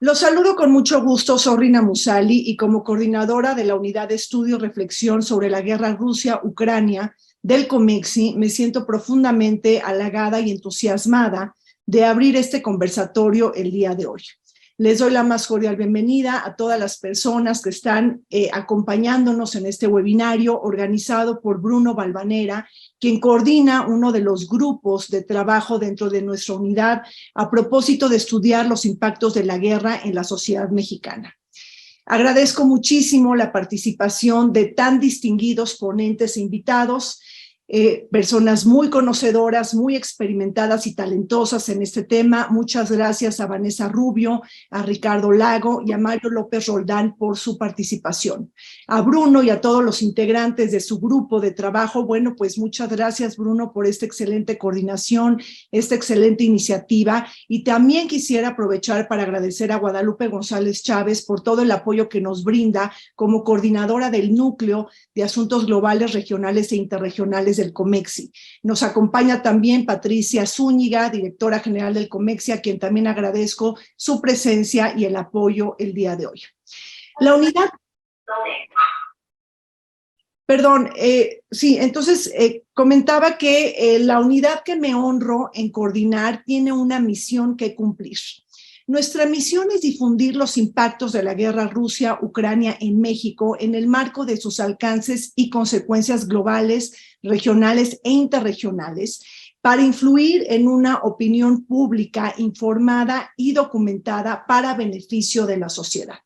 Los saludo con mucho gusto, soy Rina Musali, y como coordinadora de la Unidad de Estudio y Reflexión sobre la Guerra Rusia-Ucrania del COMEXI, me siento profundamente halagada y entusiasmada de abrir este conversatorio el día de hoy. Les doy la más cordial bienvenida a todas las personas que están acompañándonos en este webinario organizado por Bruno Valvanera, quien coordina uno de los grupos de trabajo dentro de nuestra unidad a propósito de estudiar los impactos de la guerra en la sociedad mexicana. Agradezco muchísimo la participación de tan distinguidos ponentes e invitados, personas muy conocedoras, muy experimentadas y talentosas en este tema. Muchas gracias a Vanessa Rubio, a Ricardo Lago y a Mario López Roldán por su participación. A Bruno y a todos los integrantes de su grupo de trabajo, bueno, pues muchas gracias, Bruno, por esta excelente coordinación, esta excelente iniciativa. Y también quisiera aprovechar para agradecer a Guadalupe González Chávez por todo el apoyo que nos brinda como coordinadora del Núcleo de Asuntos Globales, Regionales e Interregionales del COMEXI. Nos acompaña también Patricia Zúñiga, directora general del COMEXI, a quien también agradezco su presencia y el apoyo el día de hoy. La unidad... Perdón, sí, entonces comentaba que la unidad que me honro en coordinar tiene una misión que cumplir. Nuestra misión es difundir los impactos de la guerra Rusia-Ucrania en México en el marco de sus alcances y consecuencias globales, regionales e interregionales, para influir en una opinión pública informada y documentada para beneficio de la sociedad.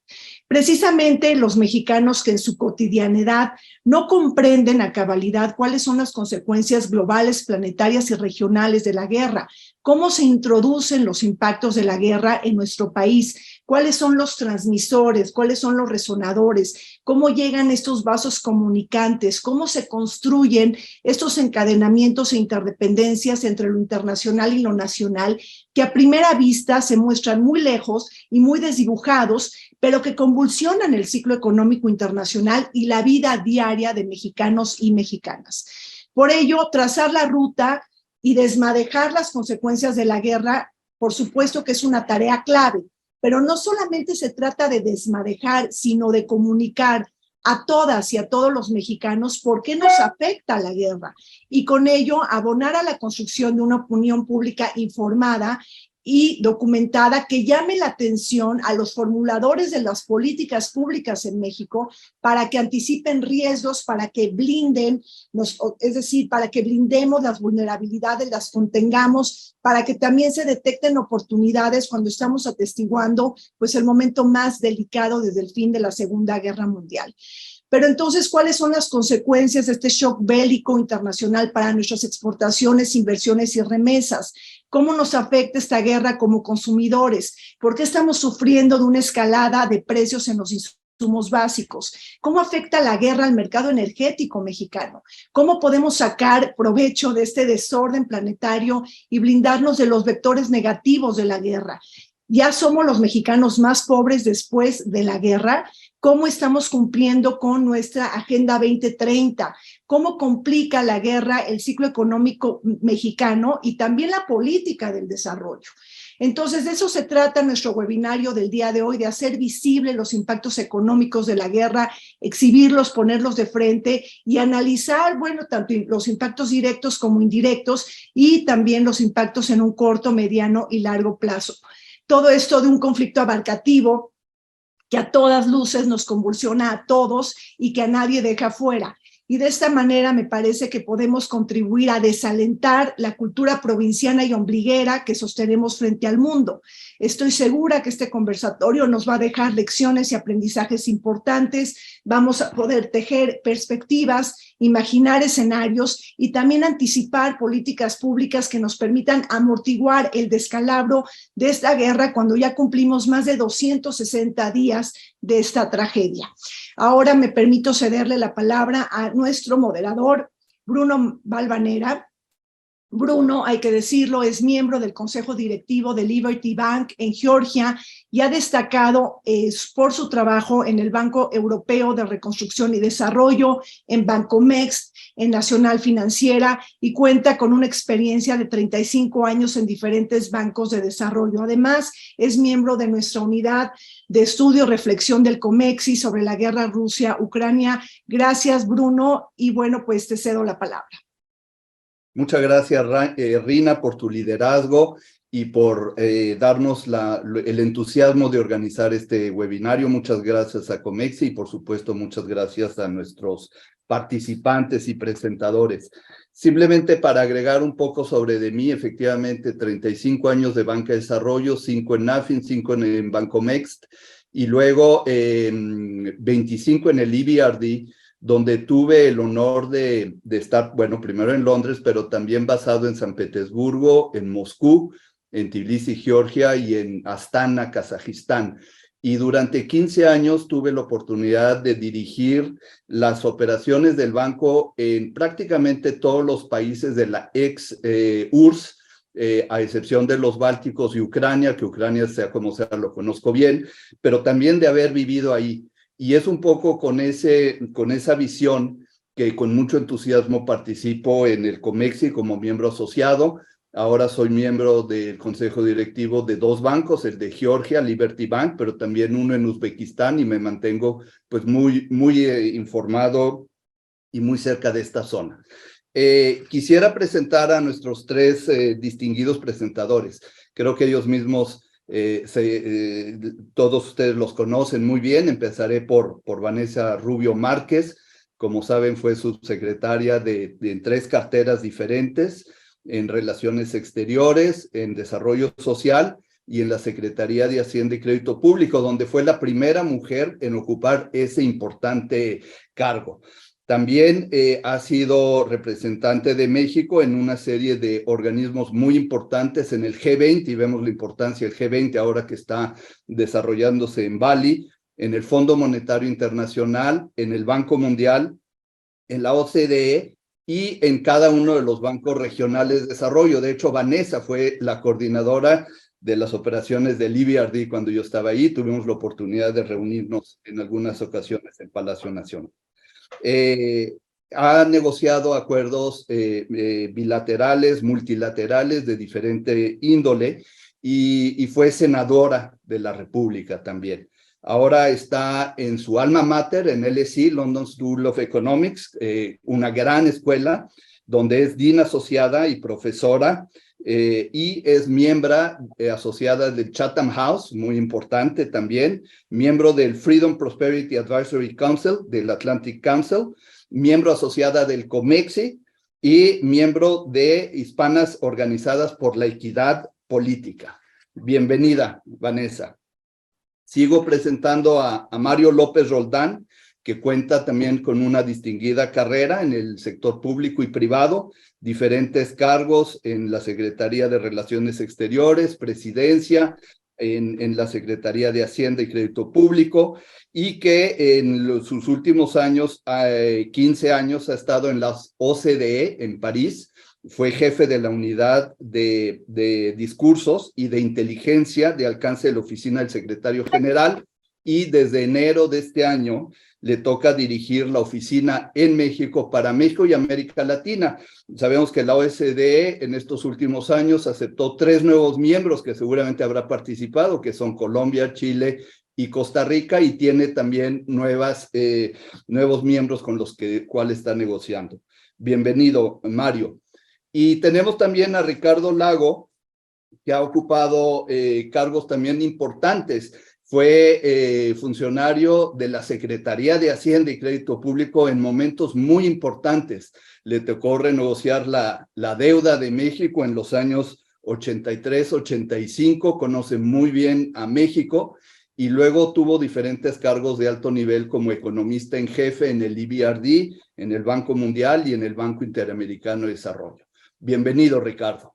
Precisamente los mexicanos que en su cotidianidad no comprenden a cabalidad cuáles son las consecuencias globales, planetarias y regionales de la guerra, cómo se introducen los impactos de la guerra en nuestro país, cuáles son los transmisores, cuáles son los resonadores, cómo llegan estos vasos comunicantes, cómo se construyen estos encadenamientos e interdependencias entre lo internacional y lo nacional, que a primera vista se muestran muy lejos y muy desdibujados, pero que convulsionan el ciclo económico internacional y la vida diaria de mexicanos y mexicanas. Por ello, trazar la ruta y desmadejar las consecuencias de la guerra, por supuesto que es una tarea clave, pero no solamente se trata de desmadejar, sino de comunicar a todas y a todos los mexicanos por qué nos afecta la guerra, y con ello abonar a la construcción de una opinión pública informada y documentada que llame la atención a los formuladores de las políticas públicas en México para que anticipen riesgos, para que blinden, es decir, para que blindemos las vulnerabilidades, las contengamos, para que también se detecten oportunidades cuando estamos atestiguando pues el momento más delicado desde el fin de la Segunda Guerra Mundial. Pero entonces, ¿cuáles son las consecuencias de este shock bélico internacional para nuestras exportaciones, inversiones y remesas? ¿Cómo nos afecta esta guerra como consumidores? ¿Por qué estamos sufriendo de una escalada de precios en los insumos básicos? ¿Cómo afecta la guerra al mercado energético mexicano? ¿Cómo podemos sacar provecho de este desorden planetario y blindarnos de los vectores negativos de la guerra? ¿Ya somos los mexicanos más pobres después de la guerra? ¿Cómo estamos cumpliendo con nuestra Agenda 2030? ¿Cómo complica la guerra el ciclo económico mexicano y también la política del desarrollo? Entonces, de eso se trata nuestro webinario del día de hoy, de hacer visibles los impactos económicos de la guerra, exhibirlos, ponerlos de frente y analizar, bueno, tanto los impactos directos como indirectos y también los impactos en un corto, mediano y largo plazo. Todo esto de un conflicto abarcativo que a todas luces nos convulsiona a todos y que a nadie deja fuera. Y de esta manera me parece que podemos contribuir a desalentar la cultura provinciana y ombliguera que sostenemos frente al mundo. Estoy segura que este conversatorio nos va a dejar lecciones y aprendizajes importantes. Vamos a poder tejer perspectivas, imaginar escenarios y también anticipar políticas públicas que nos permitan amortiguar el descalabro de esta guerra cuando ya cumplimos más de 260 días de esta tragedia. Ahora me permito cederle la palabra a nuestro moderador, Bruno Valvanera, Bruno, hay que decirlo, es miembro del consejo directivo de Liberty Bank en Georgia y ha destacado por su trabajo en el Banco Europeo de Reconstrucción y Desarrollo, en Bancomext, en Nacional Financiera, y cuenta con una experiencia de 35 años en diferentes bancos de desarrollo. Además, es miembro de nuestra unidad de estudio, reflexión del COMEXI sobre la guerra Rusia-Ucrania. Gracias, Bruno, y bueno, pues te cedo la palabra. Muchas gracias, Rina, por tu liderazgo y por darnos el entusiasmo de organizar este webinario. Muchas gracias a Comexi y, por supuesto, muchas gracias a nuestros participantes y presentadores. Simplemente para agregar un poco sobre de mí, efectivamente, 35 años de banca de desarrollo, 5 en NAFIN, 5 en Bancomext, y luego 25 en el EBRD, donde tuve el honor de estar, bueno, primero en Londres, pero también basado en San Petersburgo, en Moscú, en Tbilisi, Georgia, y en Astana, Kazajistán. Y durante 15 años tuve la oportunidad de dirigir las operaciones del banco en prácticamente todos los países de la ex-URSS, a excepción de los Bálticos y Ucrania, que Ucrania, sea como sea, lo conozco bien, pero también de haber vivido ahí. Y es un poco con esa visión que con mucho entusiasmo participo en el COMEXI como miembro asociado. Ahora soy miembro del consejo directivo de 2 bancos, el de Georgia, Liberty Bank, pero también uno en Uzbekistán, y me mantengo pues muy informado y muy cerca de esta zona. Quisiera presentar a nuestros 3 distinguidos presentadores. Creo que ellos mismos todos ustedes los conocen muy bien. Empezaré por Vanessa Rubio Márquez. Como saben, fue subsecretaria en 3 carteras diferentes, en Relaciones Exteriores, en Desarrollo Social y en la Secretaría de Hacienda y Crédito Público, donde fue la primera mujer en ocupar ese importante cargo. También ha sido representante de México en una serie de organismos muy importantes en el G20, y vemos la importancia del G20 ahora que está desarrollándose en Bali, en el Fondo Monetario Internacional, en el Banco Mundial, en la OCDE y en cada uno de los bancos regionales de desarrollo. De hecho, Vanessa fue la coordinadora de las operaciones del EBRD cuando yo estaba ahí. Tuvimos la oportunidad de reunirnos en algunas ocasiones en Palacio Nacional. Ha negociado acuerdos bilaterales, multilaterales de diferente índole, y fue senadora de la República también. Ahora está en su alma mater, en LSE, London School of Economics, una gran escuela, donde es dean asociada y profesora, y es miembro asociada del Chatham House, muy importante también, miembro del Freedom Prosperity Advisory Council, del Atlantic Council, miembro asociada del COMEXI y miembro de Hispanas Organizadas por la Equidad Política. Bienvenida, Vanessa. Sigo presentando a Mario López Roldán, que cuenta también con una distinguida carrera en el sector público y privado, diferentes cargos en la Secretaría de Relaciones Exteriores, Presidencia, en la Secretaría de Hacienda y Crédito Público, y que en sus últimos años, 15 años, ha estado en la OCDE en París. Fue jefe de la unidad de discursos y de inteligencia de alcance de la oficina del secretario general, y desde enero de este año le toca dirigir la oficina en México para México y América Latina. Sabemos que la OCDE en estos últimos años aceptó 3 nuevos miembros que seguramente habrá participado, que son Colombia, Chile y Costa Rica, y tiene también nuevos miembros con los cuales está negociando. Bienvenido, Mario. Y tenemos también a Ricardo Lago, que ha ocupado cargos también importantes. Fue funcionario de la Secretaría de Hacienda y Crédito Público en momentos muy importantes. Le tocó renegociar la deuda de México en los años 83, 85, conoce muy bien a México, y luego tuvo diferentes cargos de alto nivel como economista en jefe en el EBRD, en el Banco Mundial y en el Banco Interamericano de Desarrollo. Bienvenido, Ricardo.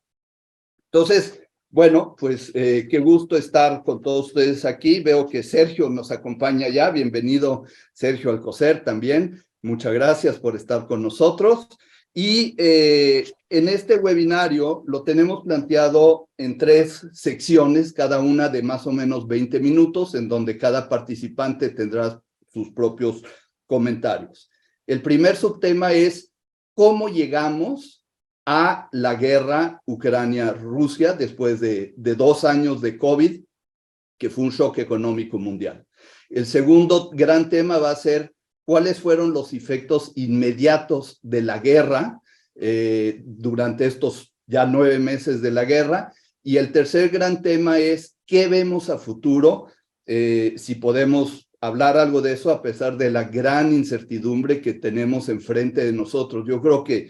Entonces, bueno, pues qué gusto estar con todos ustedes aquí. Veo que Sergio nos acompaña ya. Bienvenido, Sergio Alcocer, también. Muchas gracias por estar con nosotros. Y en este webinario lo tenemos planteado en 3 secciones, cada una de más o menos 20 minutos, en donde cada participante tendrá sus propios comentarios. El primer subtema es cómo llegamos a la guerra Ucrania-Rusia después de 2 años de COVID, que fue un shock económico mundial. El segundo gran tema va a ser cuáles fueron los efectos inmediatos de la guerra durante estos ya 9 meses de la guerra. Y el tercer gran tema es qué vemos a futuro, si podemos hablar algo de eso a pesar de la gran incertidumbre que tenemos enfrente de nosotros. Yo creo que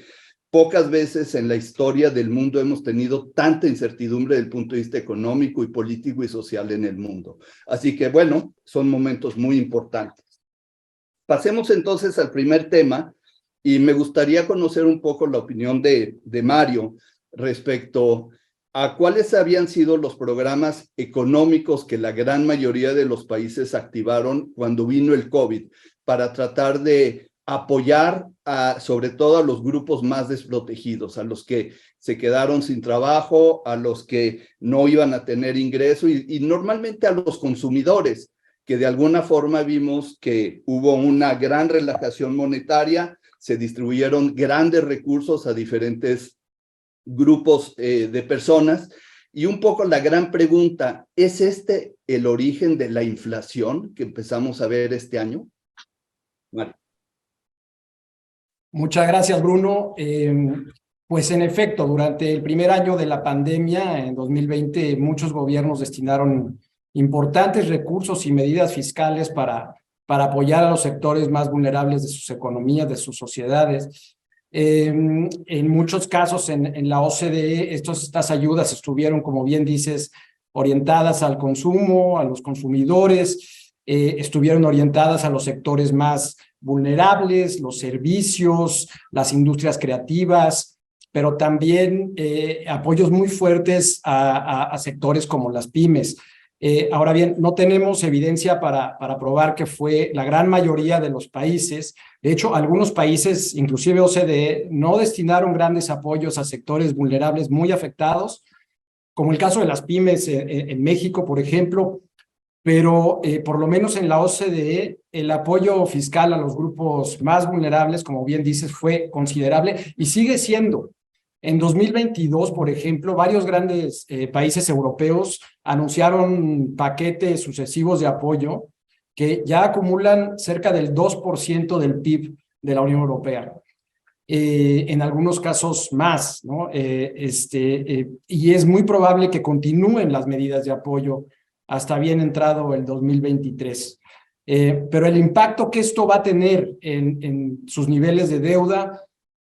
pocas veces en la historia del mundo hemos tenido tanta incertidumbre desde el punto de vista económico y político y social en el mundo. Así que, bueno, son momentos muy importantes. Pasemos entonces al primer tema y me gustaría conocer un poco la opinión de Mario respecto a cuáles habían sido los programas económicos que la gran mayoría de los países activaron cuando vino el COVID para tratar de apoyar sobre todo a los grupos más desprotegidos, a los que se quedaron sin trabajo, a los que no iban a tener ingreso y normalmente a los consumidores, que de alguna forma vimos que hubo una gran relajación monetaria, se distribuyeron grandes recursos a diferentes grupos de personas. Y un poco la gran pregunta, ¿es este el origen de la inflación que empezamos a ver este año? Mario. Muchas gracias, Bruno. Pues en efecto, durante el primer año de la pandemia, en 2020, muchos gobiernos destinaron importantes recursos y medidas fiscales para apoyar a los sectores más vulnerables de sus economías, de sus sociedades. En muchos casos en la OCDE, estas ayudas estuvieron, como bien dices, orientadas al consumo, a los consumidores, estuvieron orientadas a los sectores más vulnerables, los servicios, las industrias creativas, pero también apoyos muy fuertes a sectores como las pymes. Ahora bien, no tenemos evidencia para probar que fue la gran mayoría de los países. De hecho, algunos países, inclusive OCDE, no destinaron grandes apoyos a sectores vulnerables muy afectados, como el caso de las pymes en México, por ejemplo, pero por lo menos en la OCDE, el apoyo fiscal a los grupos más vulnerables, como bien dices, fue considerable y sigue siendo. En 2022, por ejemplo, varios grandes países europeos anunciaron paquetes sucesivos de apoyo que ya acumulan cerca del 2% del PIB de la Unión Europea. En algunos casos más, ¿no? Y es muy probable que continúen las medidas de apoyo hasta bien entrado el 2023. Pero el impacto que esto va a tener en sus niveles de deuda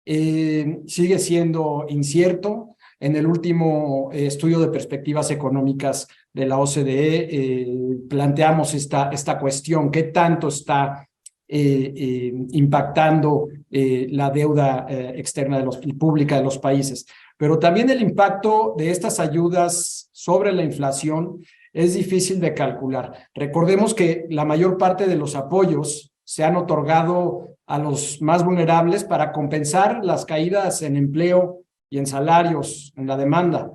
sigue siendo incierto. En el último estudio de perspectivas económicas de la OCDE planteamos esta cuestión: ¿qué tanto está impactando la deuda externa y pública de los países? Pero también el impacto de estas ayudas sobre la inflación es difícil de calcular. Recordemos que la mayor parte de los apoyos se han otorgado a los más vulnerables para compensar las caídas en empleo y en salarios, en la demanda.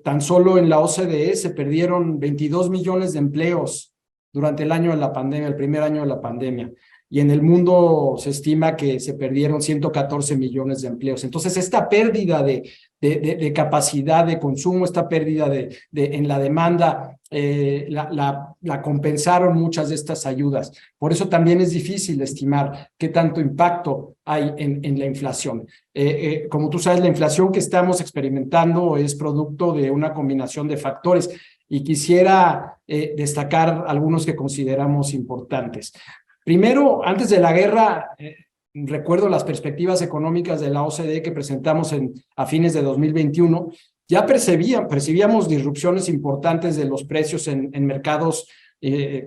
Tan solo en la OCDE se perdieron 22 millones de empleos durante el año de la pandemia, el primer año de la pandemia. Y en el mundo se estima que se perdieron 114 millones de empleos. Entonces, esta pérdida de capacidad de consumo, esta pérdida en la demanda, la compensaron muchas de estas ayudas. Por eso también es difícil estimar qué tanto impacto hay en la inflación. Como tú sabes, la inflación que estamos experimentando es producto de una combinación de factores y quisiera destacar algunos que consideramos importantes. Primero, antes de la guerra, recuerdo las perspectivas económicas de la OCDE que presentamos a fines de 2021, ya percibíamos disrupciones importantes de los precios en mercados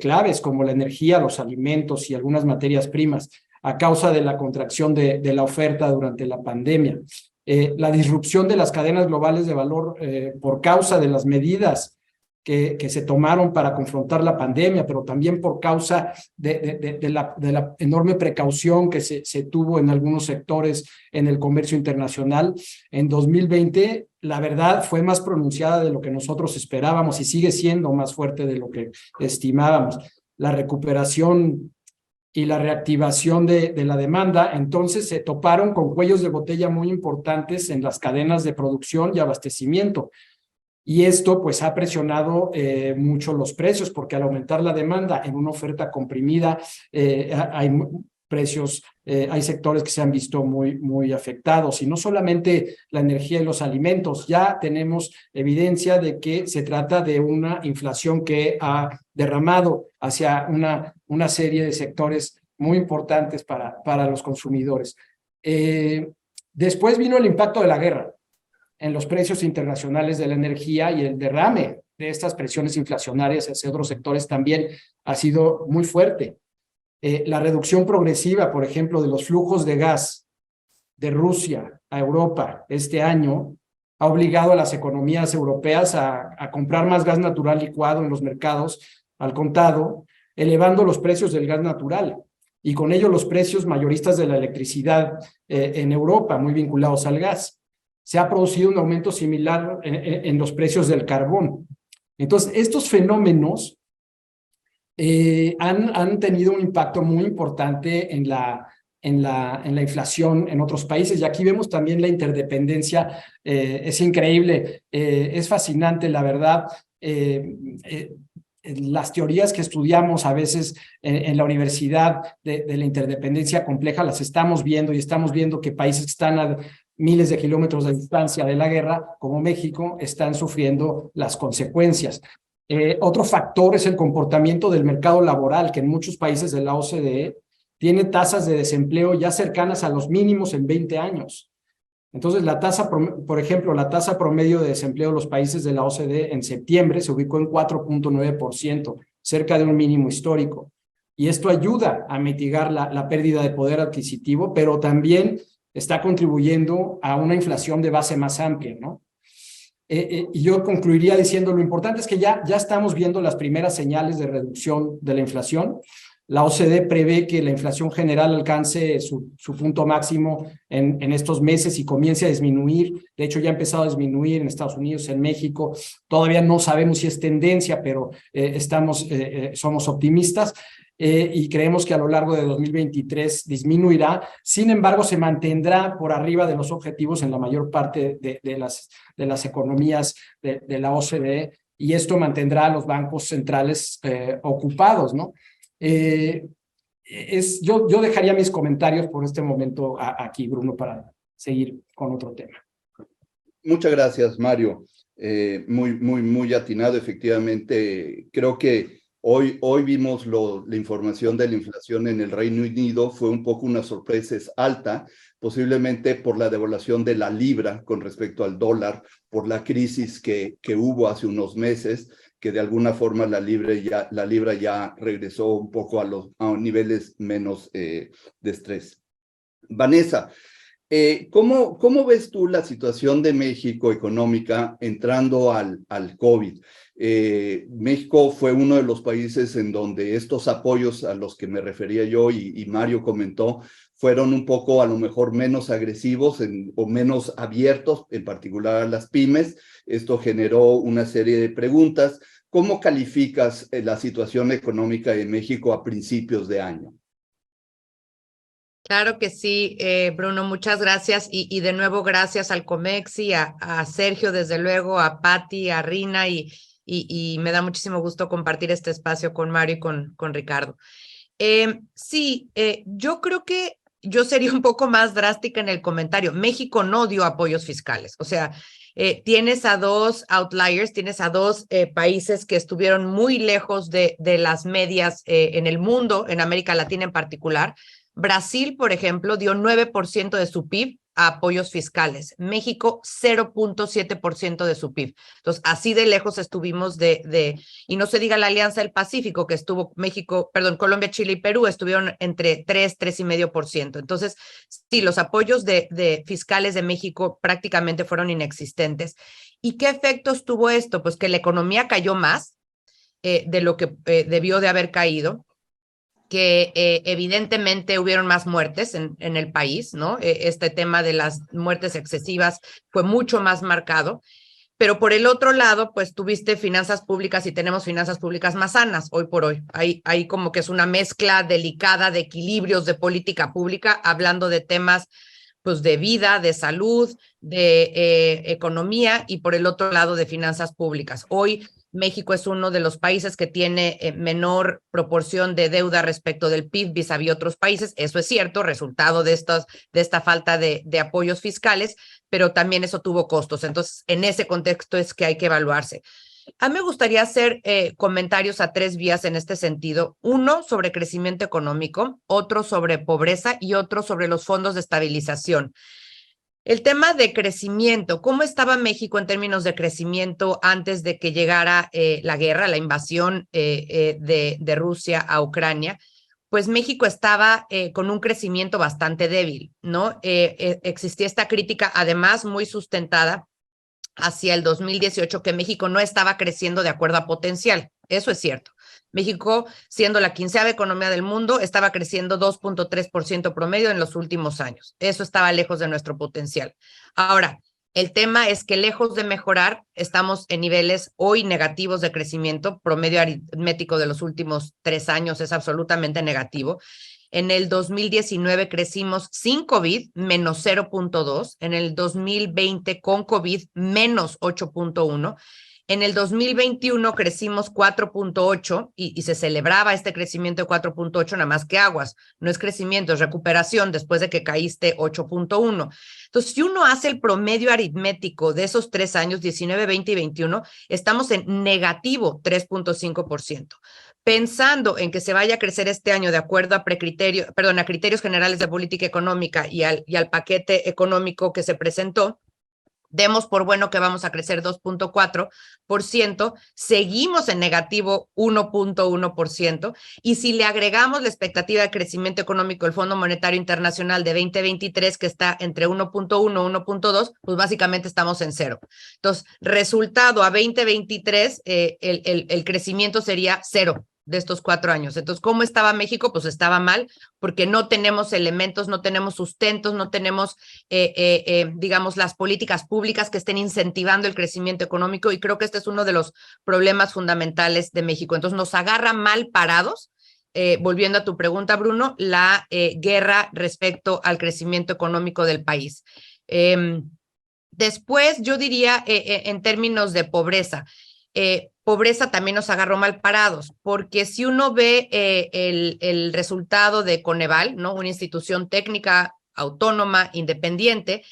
claves como la energía, los alimentos y algunas materias primas a causa de la contracción de la oferta durante la pandemia. La disrupción de las cadenas globales de valor por causa de las medidas que se tomaron para confrontar la pandemia, pero también por causa de la enorme precaución que se tuvo en algunos sectores en el comercio internacional. En 2020, la verdad, fue más pronunciada de lo que nosotros esperábamos y sigue siendo más fuerte de lo que estimábamos. La recuperación y la reactivación de la demanda, entonces se toparon con cuellos de botella muy importantes en las cadenas de producción y abastecimiento. Y esto pues ha presionado mucho los precios, porque al aumentar la demanda en una oferta comprimida, hay precios, hay sectores que se han visto muy afectados. Y no solamente la energía y los alimentos, ya tenemos evidencia de que se trata de una inflación que ha derramado hacia una serie de sectores muy importantes para los consumidores. Después vino el impacto de la guerra en los precios internacionales de la energía, y el derrame de estas presiones inflacionarias hacia otros sectores también ha sido muy fuerte. La reducción progresiva, por ejemplo, de los flujos de gas de Rusia a Europa este año ha obligado a las economías europeas a comprar más gas natural licuado en los mercados al contado, elevando los precios del gas natural y con ello los precios mayoristas de la electricidad en Europa, muy vinculados al gas. Se ha producido un aumento similar en los precios del carbón. Entonces, estos fenómenos han tenido un impacto muy importante en la inflación en otros países, y aquí vemos también la interdependencia. Es increíble, es fascinante, la verdad. Las teorías que estudiamos a veces en la universidad de la interdependencia compleja las estamos viendo, y estamos viendo que países que están a miles de kilómetros de distancia de la guerra, como México, están sufriendo las consecuencias. Otro factor es el comportamiento del mercado laboral, que en muchos países de la OCDE tiene tasas de desempleo ya cercanas a los mínimos en 20 años. Entonces, por ejemplo, la tasa promedio de desempleo de los países de la OCDE en septiembre se ubicó en 4.9%, cerca de un mínimo histórico. Y esto ayuda a mitigar la pérdida de poder adquisitivo, pero también está contribuyendo a una inflación de base más amplia, ¿no? Y yo concluiría diciendo, lo importante es que ya estamos viendo las primeras señales de reducción de la inflación. La OCDE prevé que la inflación general alcance su punto máximo en estos meses y comience a disminuir. De hecho, ya ha empezado a disminuir en Estados Unidos, en México. Todavía no sabemos si es tendencia, pero somos optimistas. Y creemos que a lo largo de 2023 disminuirá. Sin embargo, se mantendrá por arriba de los objetivos en la mayor parte de las economías de la OCDE, y esto mantendrá a los bancos centrales ocupados, ¿no? Yo dejaría mis comentarios por este momento aquí, Bruno, para seguir con otro tema. Muchas gracias, Mario. Muy atinado, efectivamente. Creo que hoy vimos la información de la inflación en el Reino Unido. Fue un poco una sorpresa, es alta, posiblemente por la devaluación de la libra con respecto al dólar, por la crisis que hubo hace unos meses, que de alguna forma la libra ya regresó un poco a niveles menos de estrés. Vanessa, ¿cómo ves tú la situación de México económica entrando al COVID? México fue uno de los países en donde estos apoyos a los que me refería yo y Mario comentó fueron un poco a lo mejor menos agresivos o menos abiertos, en particular a las pymes. Esto generó una serie de preguntas. ¿Cómo calificas la situación económica de México a principios de año? Claro que sí, Bruno, muchas gracias. Y de nuevo, gracias al Comexi, a Sergio, desde luego, a Patti, a Rina, y me da muchísimo gusto compartir este espacio con Mario y con Ricardo. Yo creo que yo sería un poco más drástica en el comentario. México no dio apoyos fiscales. O sea, tienes a dos outliers, tienes a dos países que estuvieron muy lejos de las medias en el mundo, en América Latina en particular. Brasil, por ejemplo, dio 9% de su PIB a apoyos fiscales. México, 0.7% de su PIB. Entonces, así de lejos estuvimos y no se diga la Alianza del Pacífico, que estuvo Colombia, Chile y Perú, estuvieron entre 3.5%. Entonces, sí, los apoyos de fiscales de México prácticamente fueron inexistentes. ¿Y qué efectos tuvo esto? Pues que la economía cayó más de lo que debió de haber caído, que evidentemente hubieron más muertes en el país, ¿no? Este tema de las muertes excesivas fue mucho más marcado, pero por el otro lado, pues tuviste finanzas públicas y tenemos finanzas públicas más sanas hoy por hoy. Hay como que es una mezcla delicada de equilibrios de política pública, hablando de temas pues de vida, de salud, de economía y por el otro lado de finanzas públicas. Hoy México es uno de los países que tiene menor proporción de deuda respecto del PIB vis-a-vis otros países. Eso es cierto, resultado de esta falta de apoyos fiscales, pero también eso tuvo costos. Entonces, en ese contexto es que hay que evaluarse. A mí me gustaría hacer comentarios a 3 vías en este sentido. Uno sobre crecimiento económico, otro sobre pobreza y otro sobre los fondos de estabilización. El tema de crecimiento, ¿cómo estaba México en términos de crecimiento antes de que llegara la guerra, la invasión de Rusia a Ucrania? Pues México estaba con un crecimiento bastante débil, ¿no? Existía esta crítica, además muy sustentada, hacia el 2018, que México no estaba creciendo de acuerdo a potencial. Eso es cierto. México, siendo la 15ª economía del mundo, estaba creciendo 2.3% promedio en los últimos años. Eso estaba lejos de nuestro potencial. Ahora, el tema es que lejos de mejorar, estamos en niveles hoy negativos de crecimiento. Promedio aritmético de los últimos 3 años es absolutamente negativo. En el 2019 crecimos sin COVID, menos 0.2. En el 2020 con COVID, menos 8.1. En el 2021 crecimos 4.8 y se celebraba este crecimiento de 4.8, nada más que aguas. No es crecimiento, es recuperación después de que caíste 8.1. Entonces, si uno hace el promedio aritmético de esos 3 años, 19, 20 y 21, estamos en negativo 3.5%. Pensando en que se vaya a crecer este año de acuerdo a criterios generales de política económica y al paquete económico que se presentó, demos por bueno que vamos a crecer 2.4%, seguimos en negativo 1.1%, y si le agregamos la expectativa de crecimiento económico del Fondo Monetario Internacional de 2023, que está entre 1.1 y 1.2, pues básicamente estamos en 0. Entonces, resultado a 2023, el crecimiento sería 0 de estos 4 años. Entonces, ¿cómo estaba México? Pues estaba mal, porque no tenemos elementos, no tenemos sustentos, no tenemos, digamos, las políticas públicas que estén incentivando el crecimiento económico, y creo que este es uno de los problemas fundamentales de México. Entonces, nos agarra mal parados, volviendo a tu pregunta, Bruno, la guerra respecto al crecimiento económico del país. Después, yo diría, en términos de pobreza, pobreza también nos agarró mal parados, porque si uno ve el resultado de Coneval, ¿no? Una institución técnica autónoma, independiente,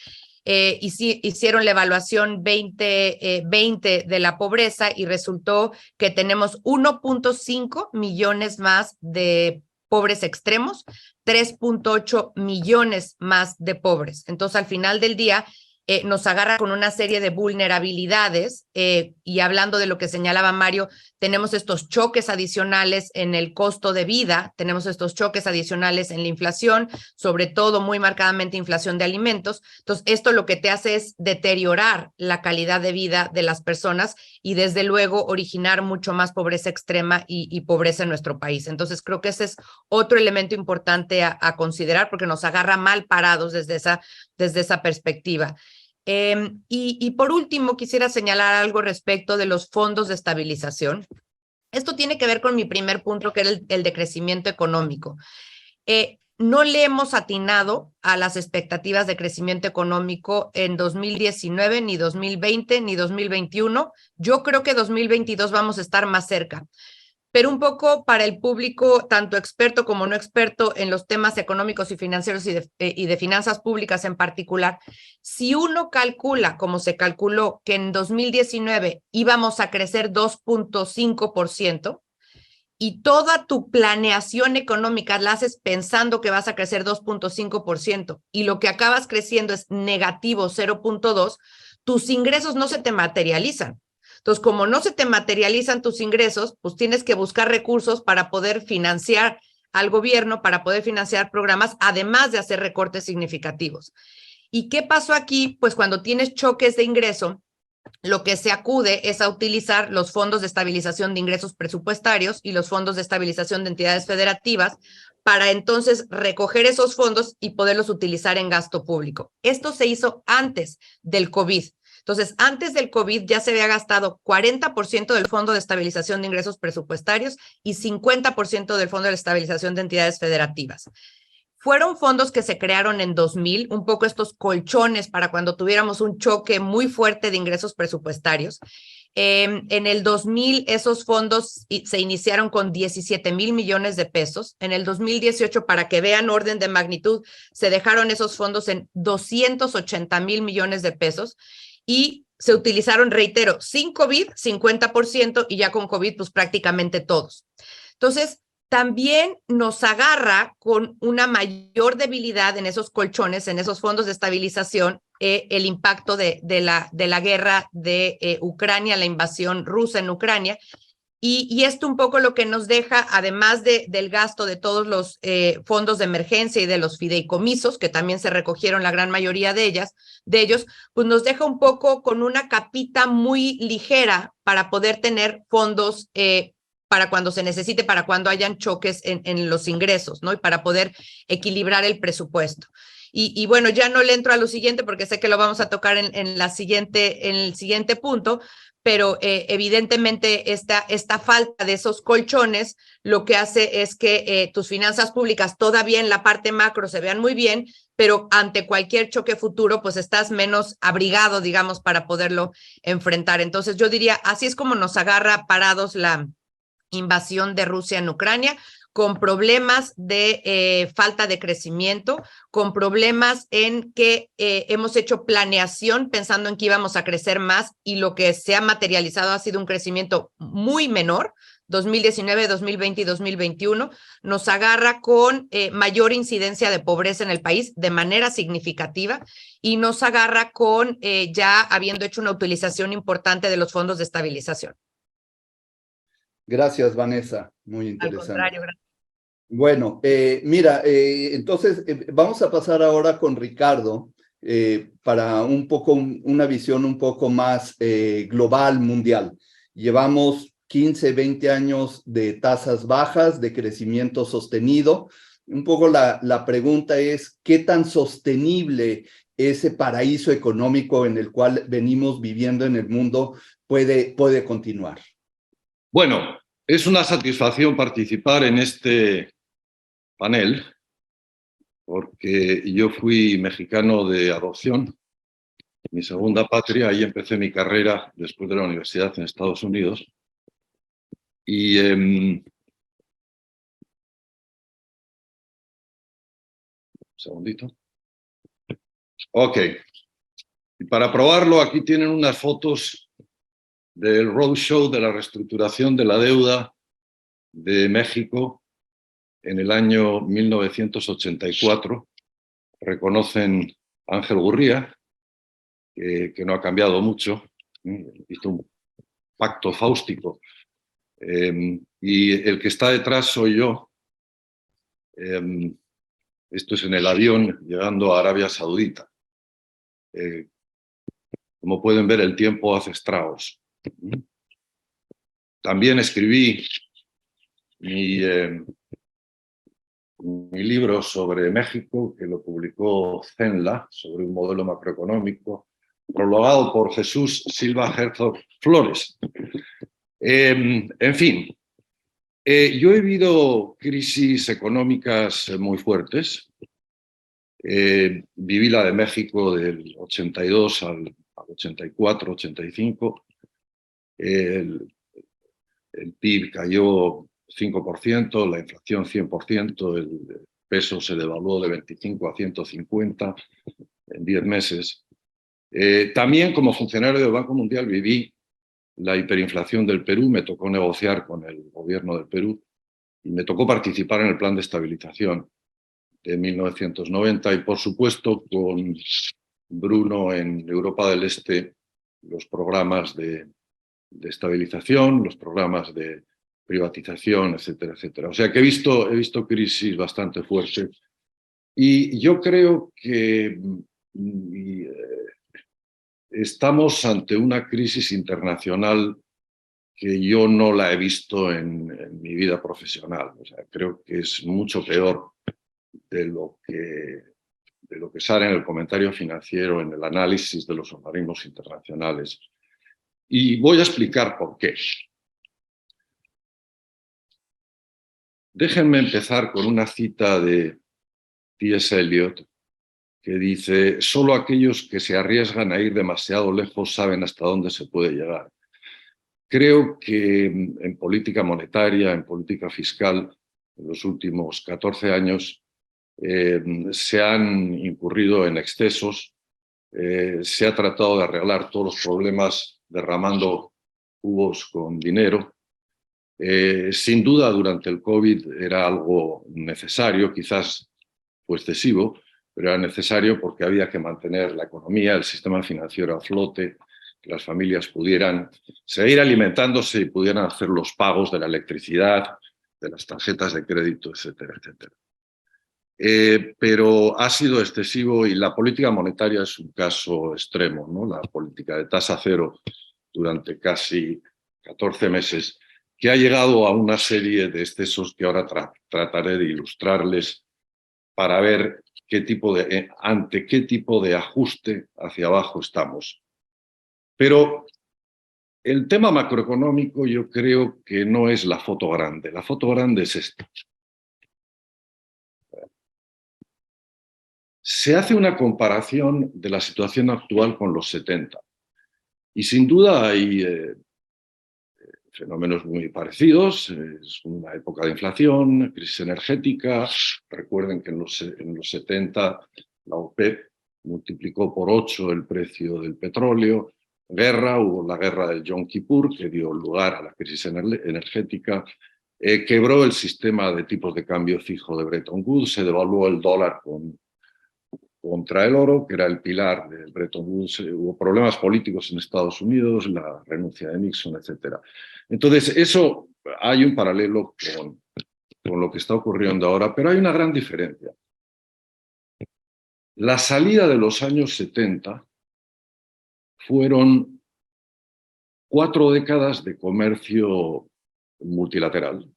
hicieron la evaluación 2020 de la pobreza y resultó que tenemos 1.5 millones más de pobres extremos, 3.8 millones más de pobres. Entonces, al final del día, nos agarra con una serie de vulnerabilidades, y hablando de lo que señalaba Mario, tenemos estos choques adicionales en el costo de vida, tenemos estos choques adicionales en la inflación, sobre todo muy marcadamente inflación de alimentos. Entonces, esto lo que te hace es deteriorar la calidad de vida de las personas y desde luego originar mucho más pobreza extrema y pobreza en nuestro país. Entonces, creo que ese es otro elemento importante a considerar, porque nos agarra mal parados desde esa perspectiva. Y por último, quisiera señalar algo respecto de los fondos de estabilización. Esto tiene que ver con mi primer punto, que era el de crecimiento económico. No le hemos atinado a las expectativas de crecimiento económico en 2019, ni 2020, ni 2021. Yo creo que 2022 vamos a estar más cerca. Pero un poco para el público, tanto experto como no experto en los temas económicos y financieros y de finanzas públicas en particular, si uno calcula, como se calculó, que en 2019 íbamos a crecer 2.5%, y toda tu planeación económica la haces pensando que vas a crecer 2.5% y lo que acabas creciendo es negativo 0.2%, tus ingresos no se te materializan. Entonces, como no se te materializan tus ingresos, pues tienes que buscar recursos para poder financiar al gobierno, para poder financiar programas, además de hacer recortes significativos. ¿Y qué pasó aquí? Pues cuando tienes choques de ingreso, lo que se acude es a utilizar los fondos de estabilización de ingresos presupuestarios y los fondos de estabilización de entidades federativas para entonces recoger esos fondos y poderlos utilizar en gasto público. Esto se hizo antes del COVID. Entonces, antes del COVID ya se había gastado 40% del Fondo de Estabilización de Ingresos Presupuestarios y 50% del Fondo de Estabilización de Entidades Federativas. Fueron fondos que se crearon en 2000, un poco estos colchones para cuando tuviéramos un choque muy fuerte de ingresos presupuestarios. En el 2000 esos fondos se iniciaron con 17,000 millones de pesos. En el 2018, para que vean orden de magnitud, se dejaron esos fondos en 280,000 millones de pesos y se utilizaron, reitero, sin COVID, 50% y ya con COVID, pues prácticamente todos. Entonces, también nos agarra con una mayor debilidad en esos colchones, en esos fondos de estabilización, el impacto de la guerra de Ucrania, la invasión rusa en Ucrania. Y esto un poco lo que nos deja, además del gasto de todos los fondos de emergencia y de los fideicomisos, que también se recogieron la gran mayoría de ellos, pues nos deja un poco con una capita muy ligera para poder tener fondos para cuando se necesite, para cuando hayan choques en los ingresos, ¿no? Y para poder equilibrar el presupuesto. Y bueno, ya no le entro a lo siguiente porque sé que lo vamos a tocar en el siguiente punto, pero evidentemente esta falta de esos colchones lo que hace es que tus finanzas públicas todavía en la parte macro se vean muy bien, pero ante cualquier choque futuro, pues estás menos abrigado, digamos, para poderlo enfrentar. Entonces yo diría, así es como nos agarra parados la invasión de Rusia en Ucrania, con problemas de falta de crecimiento, con problemas en que hemos hecho planeación pensando en que íbamos a crecer más y lo que se ha materializado ha sido un crecimiento muy menor. 2019, 2020 y 2021, nos agarra con mayor incidencia de pobreza en el país de manera significativa y nos agarra con ya habiendo hecho una utilización importante de los fondos de estabilización. Gracias, Vanessa. Muy interesante. Al contrario, gracias. Bueno, mira, entonces vamos a pasar ahora con Ricardo para un poco una visión un poco más global, mundial. Llevamos 15, 20 años de tasas bajas, de crecimiento sostenido. Un poco la pregunta es, ¿qué tan sostenible ese paraíso económico en el cual venimos viviendo en el mundo puede continuar? Bueno, es una satisfacción participar en este panel, porque yo fui mexicano de adopción, mi segunda patria, ahí empecé mi carrera después de la universidad en Estados Unidos. Y un segundito. Ok. Y para probarlo, aquí tienen unas fotos del roadshow de la reestructuración de la deuda de México en el año 1984. Reconocen a Ángel Gurría, que no ha cambiado mucho, hizo un pacto fáustico. Y el que está detrás soy yo. Esto es en el avión llegando a Arabia Saudita. Como pueden ver, el tiempo hace estragos. También escribí mi libro sobre México, que lo publicó Cenla, sobre un modelo macroeconómico, prologado por Jesús Silva Herzog Flores. En fin, yo he vivido crisis económicas muy fuertes. Viví la de México del 82 al 84, 85. El PIB cayó 5%, la inflación 100%, el peso se devaluó de 25 a 150 en 10 meses. También como funcionario del Banco Mundial viví la hiperinflación del Perú, me tocó negociar con el gobierno del Perú y me tocó participar en el plan de estabilización de 1990 y, por supuesto, con Bruno en Europa del Este, los programas de estabilización, los programas de privatización, etcétera, etcétera. O sea que he visto crisis bastante fuertes y yo creo que estamos ante una crisis internacional que yo no la he visto en mi vida profesional. O sea, creo que es mucho peor de lo que sale en el comentario financiero, en el análisis de los organismos internacionales. Y voy a explicar por qué. Déjenme empezar con una cita de T.S. Eliot que dice: solo aquellos que se arriesgan a ir demasiado lejos saben hasta dónde se puede llegar. Creo que en política monetaria, en política fiscal, en los últimos 14 años se han incurrido en excesos, se ha tratado de arreglar todos los problemas derramando cubos con dinero. Sin duda, durante el COVID era algo necesario, quizás fue excesivo, pero era necesario porque había que mantener la economía, el sistema financiero a flote, que las familias pudieran seguir alimentándose y pudieran hacer los pagos de la electricidad, de las tarjetas de crédito, etcétera, etcétera. Pero ha sido excesivo y la política monetaria es un caso extremo, ¿no? La política de tasa cero durante casi 14 meses, que ha llegado a una serie de excesos que ahora trataré de ilustrarles para ver ante qué tipo de ajuste hacia abajo estamos. Pero el tema macroeconómico yo creo que no es la foto grande. La foto grande es esta. Se hace una comparación de la situación actual con los 70. Y sin duda hay fenómenos muy parecidos. Es una época de inflación, crisis energética. Recuerden que en los 70 la OPEP multiplicó por 8 el precio del petróleo. Hubo la guerra del Yom Kippur, que dio lugar a la crisis energética. Quebró el sistema de tipos de cambio fijo de Bretton Woods, se devaluó el dólar contra el oro, que era el pilar de Bretton Woods. Hubo problemas políticos en Estados Unidos, la renuncia de Nixon, etc. Entonces, hay un paralelo con lo que está ocurriendo ahora, pero hay una gran diferencia. La salida de los años 70 fueron 4 décadas de comercio multilateral.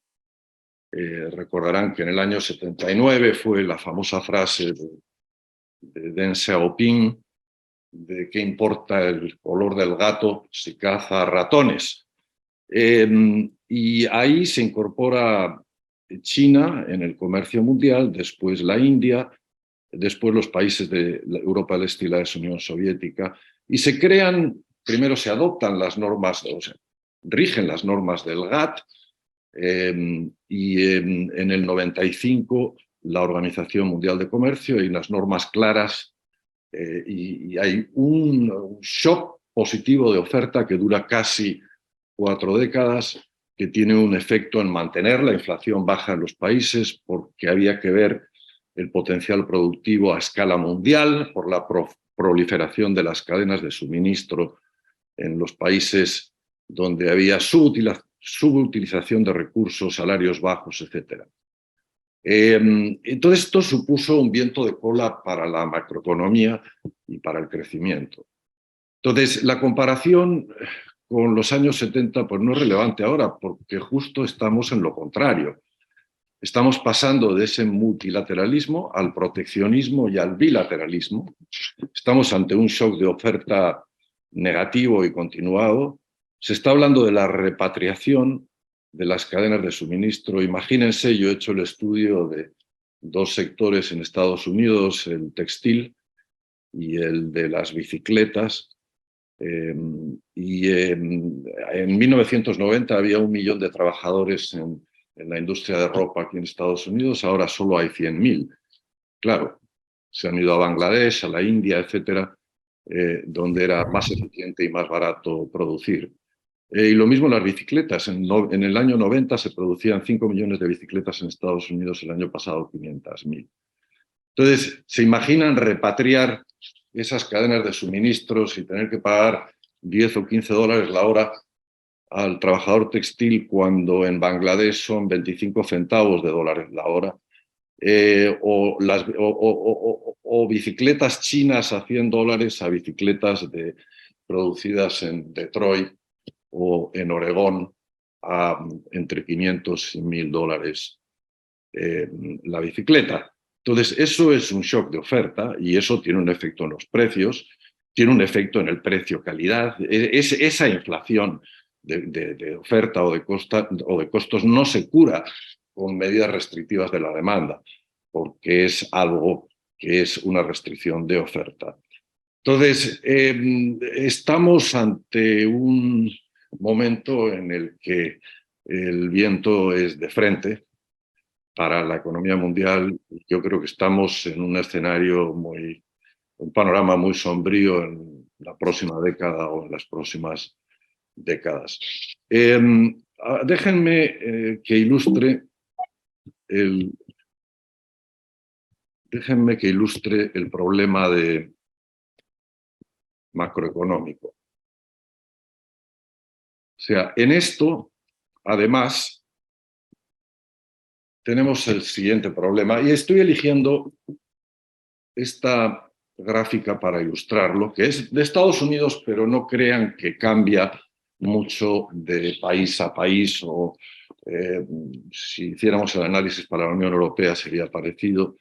Recordarán que en el año 79 fue la famosa frase de Deng Xiaoping, de qué importa el color del gato si caza ratones. Y ahí se incorpora China en el comercio mundial, después la India, después los países de Europa del Este y la Unión Soviética, y se crean, primero se adoptan las normas, o sea, rigen las normas del GATT, y en el 95 la Organización Mundial de Comercio, hay unas normas claras y hay un shock positivo de oferta que dura casi 4 décadas, que tiene un efecto en mantener la inflación baja en los países, porque había que ver el potencial productivo a escala mundial por la proliferación de las cadenas de suministro en los países donde había subutilización de recursos, salarios bajos, etc. Entonces esto supuso un viento de cola para la macroeconomía y para el crecimiento. Entonces la comparación con los años 70 pues no es relevante ahora, porque justo estamos en lo contrario. Estamos pasando de ese multilateralismo al proteccionismo y al bilateralismo. Estamos ante un shock de oferta negativo y continuado. Se está hablando de la repatriación de las cadenas de suministro. Imagínense, yo he hecho el estudio de 2 sectores en Estados Unidos, el textil y el de las bicicletas. En 1990 había 1 millón de trabajadores en la industria de ropa aquí en Estados Unidos, ahora solo hay 100.000. Claro, se han ido a Bangladesh, a la India, etcétera, donde era más eficiente y más barato producir. Y lo mismo las bicicletas. En el año 90 se producían 5 millones de bicicletas en Estados Unidos, el año pasado 500.000. Entonces, ¿se imaginan repatriar esas cadenas de suministros y tener que pagar 10 o 15 dólares la hora al trabajador textil cuando en Bangladesh son 25 centavos de dólares la hora? O bicicletas chinas a 100 dólares a bicicletas producidas en Detroit o en Oregón a entre 500 y 1.000 dólares la bicicleta. Entonces, eso es un shock de oferta y eso tiene un efecto en los precios, tiene un efecto en el precio-calidad. Esa inflación de oferta o de costos no se cura con medidas restrictivas de la demanda, porque es algo que es una restricción de oferta. Entonces, estamos ante un momento en el que el viento es de frente para la economía mundial. Yo creo que estamos en un escenario un panorama muy sombrío en la próxima década o en las próximas décadas. Déjenme que ilustre el problema macroeconómico. O sea, en esto, además, tenemos el siguiente problema, y estoy eligiendo esta gráfica para ilustrarlo, que es de Estados Unidos, pero no crean que cambia mucho de país a país, o si hiciéramos el análisis para la Unión Europea sería parecido.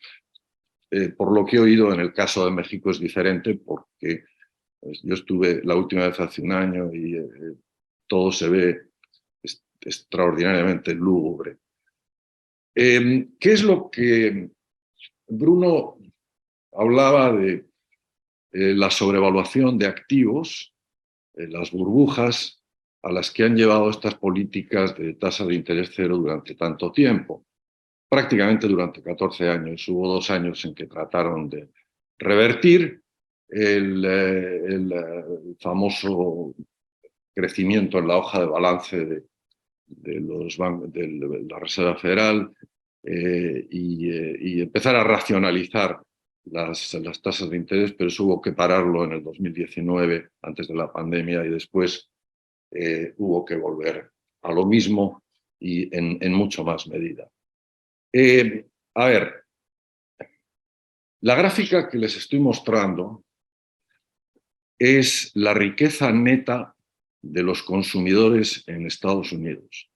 Por lo que he oído, en el caso de México es diferente, porque yo estuve la última vez hace un año y todo se ve extraordinariamente lúgubre. ¿Qué es lo que Bruno hablaba de la sobrevaluación de activos, las burbujas a las que han llevado estas políticas de tasa de interés cero durante tanto tiempo? Prácticamente durante 14 años. Hubo 2 años en que trataron de revertir el famoso crecimiento en la hoja de balance de la Reserva Federal y empezar a racionalizar las tasas de interés, pero eso hubo que pararlo en el 2019, antes de la pandemia, y después hubo que volver a lo mismo y en mucho más medida. A ver, la gráfica que les estoy mostrando es la riqueza neta de los consumidores en Estados Unidos.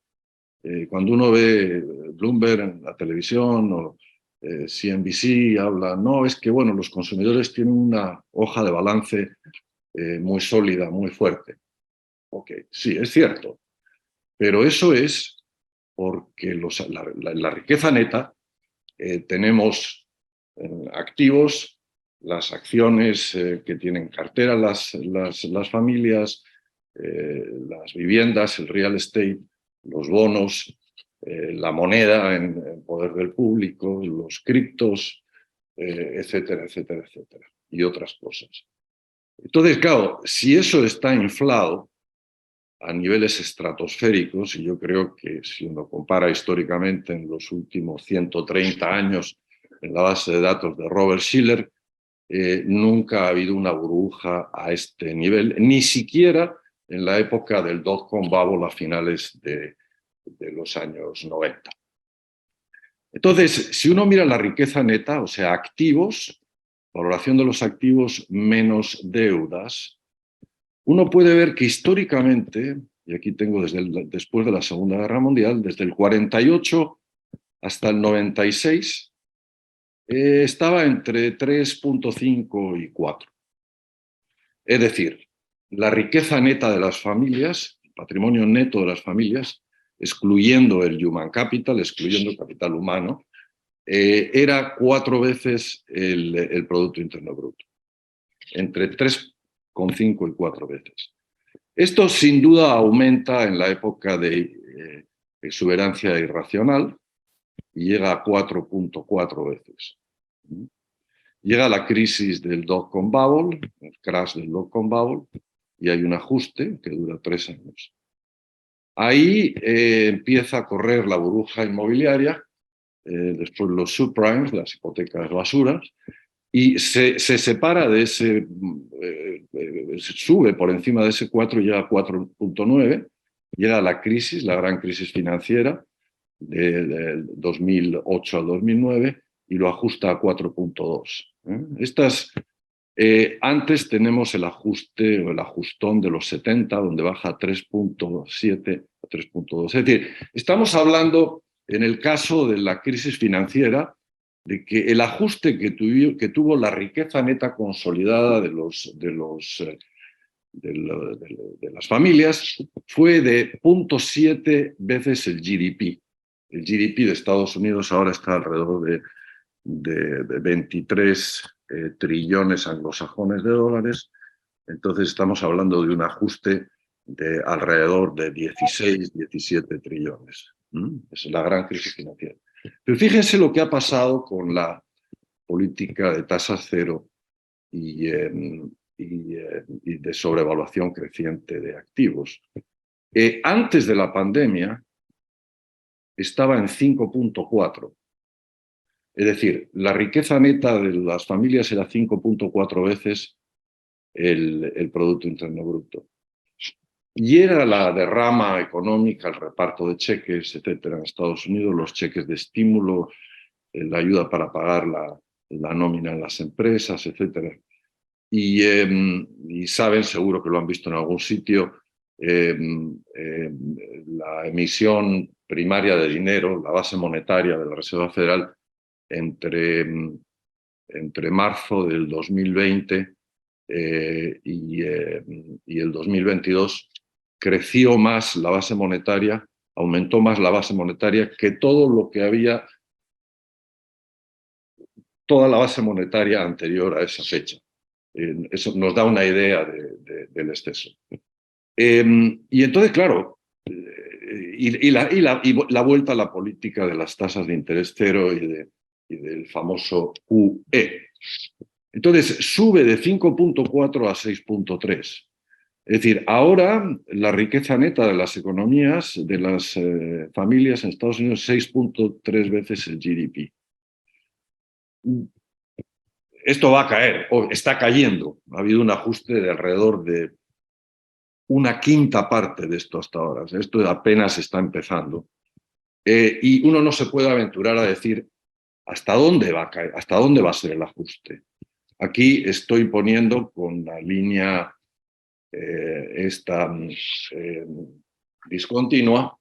Cuando uno ve Bloomberg en la televisión o CNBC, habla, no, es que bueno, los consumidores tienen una hoja de balance muy sólida, muy fuerte. Ok, sí, es cierto, pero eso es porque la riqueza neta tenemos activos, las acciones que tienen cartera las familias, las viviendas, el real estate, los bonos, la moneda en poder del público, los criptos, etcétera, etcétera, etcétera, y otras cosas. Entonces, claro, si eso está inflado a niveles estratosféricos, y yo creo que si uno compara históricamente en los últimos 130 años en la base de datos de Robert Shiller, nunca ha habido una burbuja a este nivel, ni siquiera en la época del dot-com bubble a finales de los años 90. Entonces, si uno mira la riqueza neta, o sea, activos, valoración de los activos menos deudas, uno puede ver que históricamente, y aquí tengo después de la Segunda Guerra Mundial, desde el 48 hasta el 96, estaba entre 3.5 y 4. Es decir, la riqueza neta de las familias, el patrimonio neto de las familias, excluyendo el human capital, excluyendo el capital humano, era 4 veces el Producto Interno Bruto, entre 3,5 y 4 veces. Esto sin duda aumenta en la época de exuberancia irracional y llega a 4,4 veces. Llega la crisis del dot-com bubble, el crash del dot-com bubble, y hay un ajuste que dura 3 años. Ahí empieza a correr la burbuja inmobiliaria, después los subprimes, las hipotecas basuras, y se separa de ese, sube por encima de ese 4, llega a 4.9, llega la crisis, la gran crisis financiera del 2008 al 2009, y lo ajusta a 4.2. Antes tenemos el ajuste o el ajustón de los 70, donde baja a 3.7 a 3.2. Es decir, estamos hablando, en el caso de la crisis financiera, de que el ajuste que tuvo la riqueza neta consolidada de las familias fue de 0.7 veces el GDP. El GDP de Estados Unidos ahora está alrededor de 23 trillones anglosajones de dólares. Entonces estamos hablando de un ajuste de alrededor de 16, 17 trillones. Es la gran crisis financiera. Pero fíjense lo que ha pasado con la política de tasas cero y de sobrevaluación creciente de activos. Antes de la pandemia estaba en 5.4. Es decir, la riqueza neta de las familias era 5.4 veces el Producto Interno Bruto. Y era la derrama económica, el reparto de cheques, etcétera, en Estados Unidos, los cheques de estímulo, la ayuda para pagar la nómina en las empresas, etcétera. Y saben, seguro que lo han visto en algún sitio, la emisión primaria de dinero, la base monetaria de la Reserva Federal, entre marzo del 2020 y el 2022, creció más la base monetaria, aumentó más la base monetaria que todo lo que había, toda la base monetaria anterior a esa fecha. Eso nos da una idea del exceso. Y entonces, claro, y la vuelta a la política de las tasas de interés cero y del famoso QE. Entonces, sube de 5.4 a 6.3. Es decir, ahora la riqueza neta de las economías, de las familias en Estados Unidos, es 6.3 veces el GDP. Esto va a caer, o está cayendo. Ha habido un ajuste de alrededor de una quinta parte de esto hasta ahora. Esto apenas está empezando. Y uno no se puede aventurar a decir hasta dónde va a caer, hasta dónde va a ser el ajuste. Aquí estoy poniendo con la línea discontinua,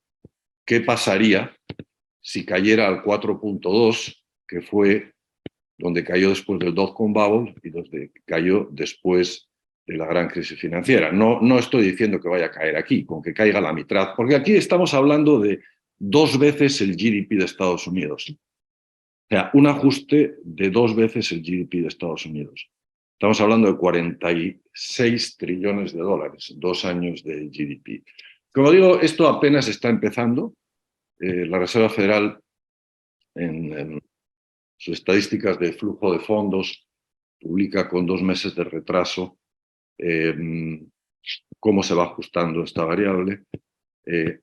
qué pasaría si cayera al 4.2, que fue donde cayó después del dot-com bubble y donde cayó después de la gran crisis financiera. No estoy diciendo que vaya a caer aquí, con que caiga la mitad, porque aquí estamos hablando de 2 veces el GDP de Estados Unidos. O sea, un ajuste de 2 veces el GDP de Estados Unidos. Estamos hablando de 46 trillones de dólares, 2 años de GDP. Como digo, esto apenas está empezando. La Reserva Federal, en sus estadísticas de flujo de fondos, publica con 2 meses de retraso cómo se va ajustando esta variable.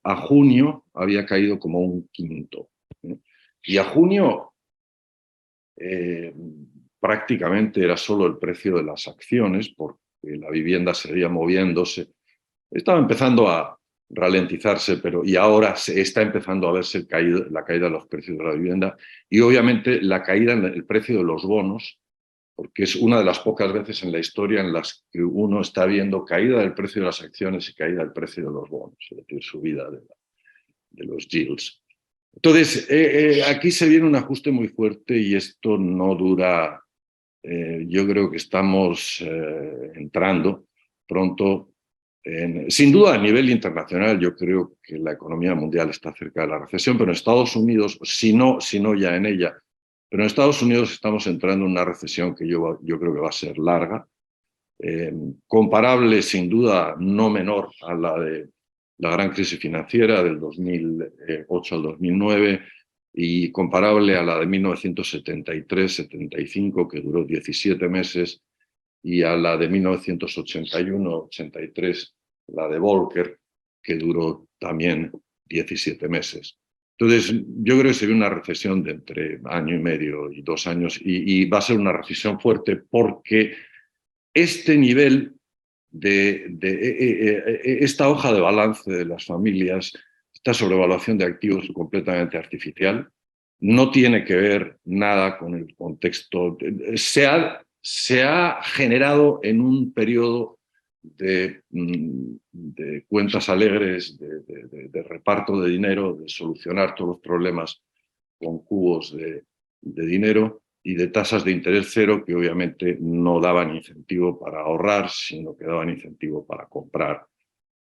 A junio había caído como un quinto. Y a junio prácticamente era solo el precio de las acciones, porque la vivienda seguía moviéndose. Estaba empezando a ralentizarse, y ahora se está empezando a verse la caída de los precios de la vivienda y obviamente la caída en el precio de los bonos, porque es una de las pocas veces en la historia en las que uno está viendo caída del precio de las acciones y caída del precio de los bonos, es decir, subida de los yields. Entonces, aquí se viene un ajuste muy fuerte y esto no dura. Yo creo que estamos entrando pronto. Sin duda, a nivel internacional, yo creo que la economía mundial está cerca de la recesión, pero en Estados Unidos, si no ya en ella, pero en Estados Unidos estamos entrando en una recesión que yo creo que va a ser larga, comparable, sin duda, no menor a la de la gran crisis financiera del 2008 al 2009 y comparable a la de 1973-75, que duró 17 meses, y a la de 1981-83, la de Volcker, que duró también 17 meses. Entonces, yo creo que se ve una recesión de entre año y medio y 2 años y va a ser una recesión fuerte porque este nivel esta hoja de balance de las familias, esta sobrevaluación de activos completamente artificial, no tiene que ver nada con el contexto. Se ha generado en un periodo de cuentas alegres, de reparto de dinero, de solucionar todos los problemas con cubos de dinero y de tasas de interés cero que obviamente no daban incentivo para ahorrar, sino que daban incentivo para comprar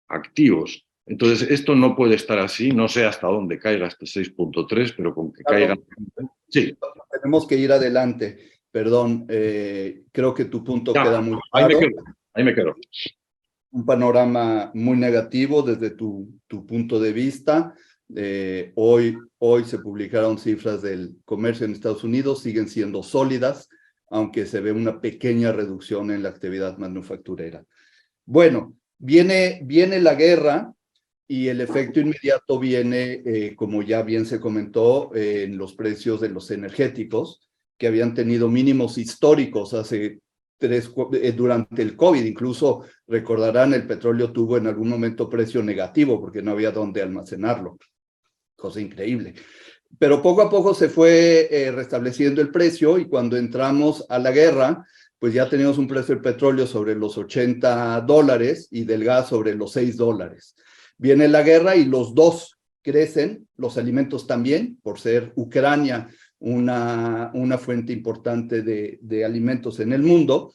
activos. Entonces, esto no puede estar así, no sé hasta dónde caiga este 6.3, pero con que caiga... Sí. Tenemos que ir adelante. Perdón, creo que tu punto queda muy claro. Ahí me quedo. Un panorama muy negativo desde tu punto de vista. Hoy se publicaron cifras del comercio en Estados Unidos, siguen siendo sólidas, aunque se ve una pequeña reducción en la actividad manufacturera. Bueno, viene la guerra y el efecto inmediato viene, como ya bien se comentó, en los precios de los energéticos, que habían tenido mínimos históricos durante el COVID. Incluso recordarán, el petróleo tuvo en algún momento precio negativo porque no había dónde almacenarlo. Cosa increíble. Pero poco a poco se fue restableciendo el precio y cuando entramos a la guerra, pues ya teníamos un precio del petróleo sobre los $80 y del gas sobre los $6. Viene la guerra y los dos crecen, los alimentos también, por ser Ucrania una fuente importante de alimentos en el mundo,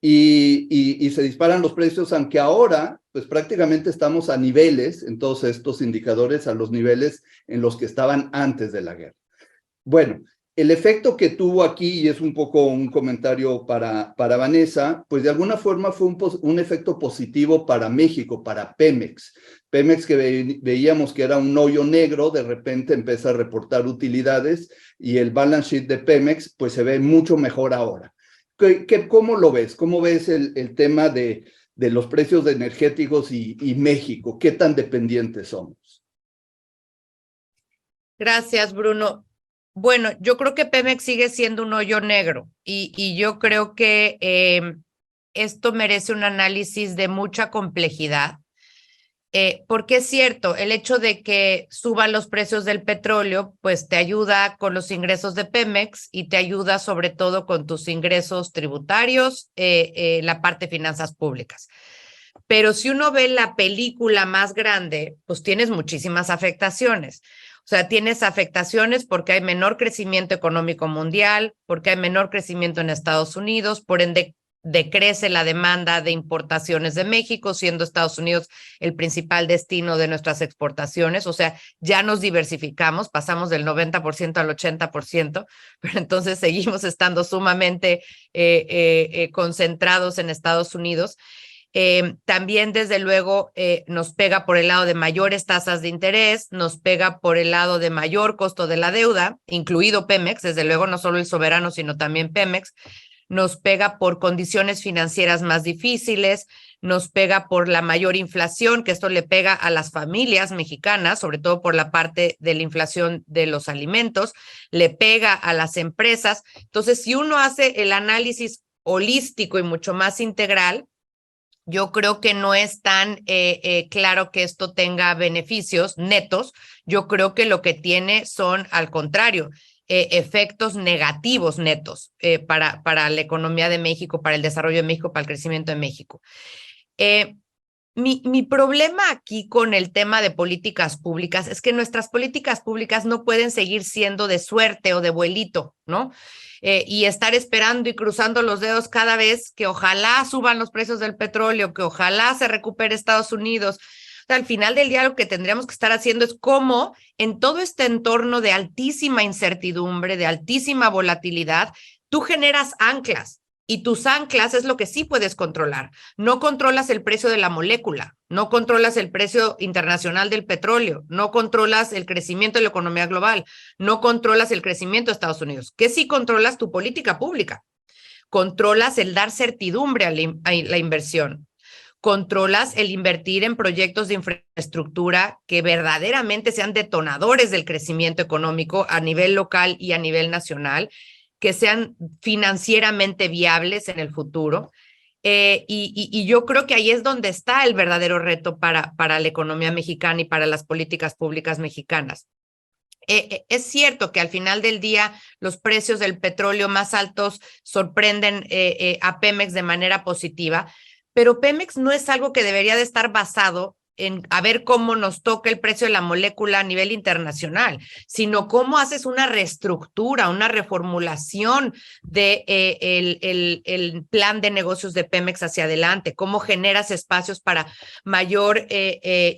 y se disparan los precios, aunque ahora pues prácticamente estamos a niveles, en todos estos indicadores, a los niveles en los que estaban antes de la guerra. Bueno, el efecto que tuvo aquí, y es un poco un comentario para Vanessa, pues de alguna forma fue un efecto positivo para México, para Pemex. Pemex, que veíamos que era un hoyo negro, de repente empieza a reportar utilidades y el balance sheet de Pemex pues se ve mucho mejor ahora. ¿Cómo lo ves? ¿Cómo ves el tema de los precios de energéticos y México? ¿Qué tan dependientes somos? Gracias, Bruno. Bueno, yo creo que Pemex sigue siendo un hoyo negro y yo creo que esto merece un análisis de mucha complejidad, porque es cierto, el hecho de que suban los precios del petróleo, pues te ayuda con los ingresos de Pemex y te ayuda sobre todo con tus ingresos tributarios, la parte de finanzas públicas. Pero si uno ve la película más grande, pues tienes muchísimas afectaciones. O sea, tienes afectaciones porque hay menor crecimiento económico mundial, porque hay menor crecimiento en Estados Unidos, por ende decrece la demanda de importaciones de México, siendo Estados Unidos el principal destino de nuestras exportaciones. O sea, ya nos diversificamos, pasamos del 90% al 80%, pero entonces seguimos estando sumamente concentrados en Estados Unidos. También, desde luego, nos pega por el lado de mayores tasas de interés, nos pega por el lado de mayor costo de la deuda, incluido Pemex, desde luego no solo el soberano, sino también Pemex, nos pega por condiciones financieras más difíciles, nos pega por la mayor inflación, que esto le pega a las familias mexicanas, sobre todo por la parte de la inflación de los alimentos, le pega a las empresas. Entonces, si uno hace el análisis holístico y mucho más integral, yo creo que no es tan claro que esto tenga beneficios netos. Yo creo que lo que tiene son, al contrario, efectos negativos netos para la economía de México, para el desarrollo de México, para el crecimiento de México. Mi problema aquí con el tema de políticas públicas es que nuestras políticas públicas no pueden seguir siendo de suerte o de vuelito, ¿no? Y estar esperando y cruzando los dedos cada vez que ojalá suban los precios del petróleo, que ojalá se recupere Estados Unidos. O sea, al final del día lo que tendríamos que estar haciendo es cómo en todo este entorno de altísima incertidumbre, de altísima volatilidad, tú generas anclas. Y tus anclas es lo que sí puedes controlar. No controlas el precio de la molécula, no controlas el precio internacional del petróleo, no controlas el crecimiento de la economía global, no controlas el crecimiento de Estados Unidos. ¿Qué sí controlas? Tu política pública. Controlas el dar certidumbre a la inversión. controlas el invertir en proyectos de infraestructura que verdaderamente sean detonadores del crecimiento económico a nivel local y a nivel nacional, que sean financieramente viables en el futuro. Y yo creo que ahí es donde está el verdadero reto para la economía mexicana y para las políticas públicas mexicanas. Es cierto que al final del día los precios del petróleo más altos sorprenden a Pemex de manera positiva, pero Pemex no es algo que debería de estar basado en a ver cómo nos toca el precio de la molécula a nivel internacional, sino cómo haces una reestructura, una reformulación de el plan de negocios de Pemex hacia adelante, cómo generas espacios para mayor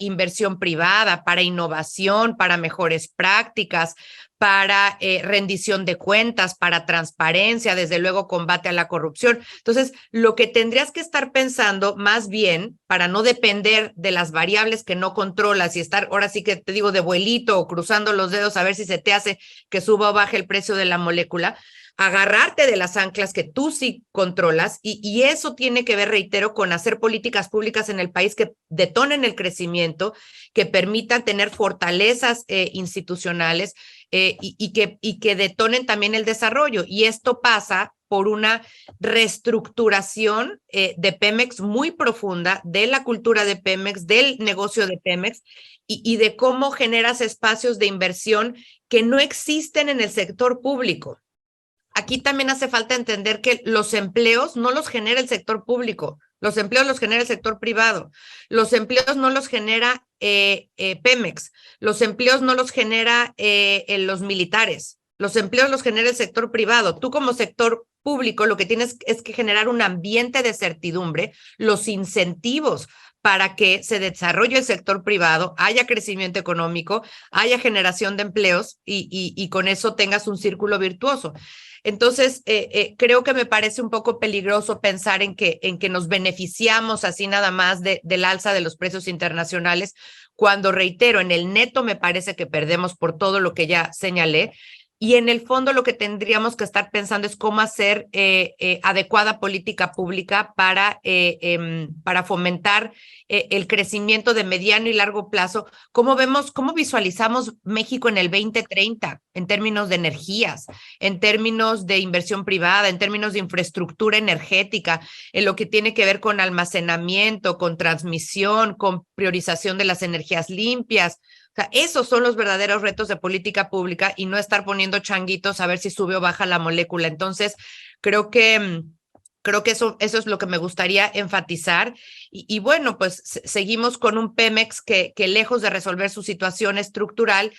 inversión privada, para innovación, para mejores prácticas, para rendición de cuentas, para transparencia, desde luego combate a la corrupción. Entonces, lo que tendrías que estar pensando más bien, para no depender de las variables que no controlas y estar, ahora sí que te digo, de vuelito o cruzando los dedos a ver si se te hace que suba o baje el precio de la molécula, agarrarte de las anclas que tú sí controlas y eso tiene que ver, reitero, con hacer políticas públicas en el país que detonen el crecimiento, que permitan tener fortalezas institucionales y que detonen también el desarrollo. Y esto pasa por una reestructuración de Pemex muy profunda, de la cultura de Pemex, del negocio de Pemex y de cómo generas espacios de inversión que no existen en el sector público. Aquí también hace falta entender que los empleos no los genera el sector público, los empleos los genera el sector privado, los empleos no los genera Pemex, los empleos no los genera los militares, los empleos los genera el sector privado. Tú como sector público lo que tienes es que generar un ambiente de certidumbre, los incentivos para que se desarrolle el sector privado, haya crecimiento económico, haya generación de empleos y con eso tengas un círculo virtuoso. Entonces, creo que me parece un poco peligroso pensar en que nos beneficiamos así nada más del alza de los precios internacionales, cuando, reitero, en el neto me parece que perdemos por todo lo que ya señalé. Y en el fondo lo que tendríamos que estar pensando es cómo hacer adecuada política pública para fomentar el crecimiento de mediano y largo plazo. ¿Cómo visualizamos México en el 2030 en términos de energías, en términos de inversión privada, en términos de infraestructura energética, en lo que tiene que ver con almacenamiento, con transmisión, con priorización de las energías limpias? O sea, esos son los verdaderos retos de política pública y no estar poniendo changuitos a ver si sube o baja la molécula. Entonces, creo que eso es lo que me gustaría enfatizar. Y bueno, pues seguimos con un Pemex que lejos de resolver su situación estructural,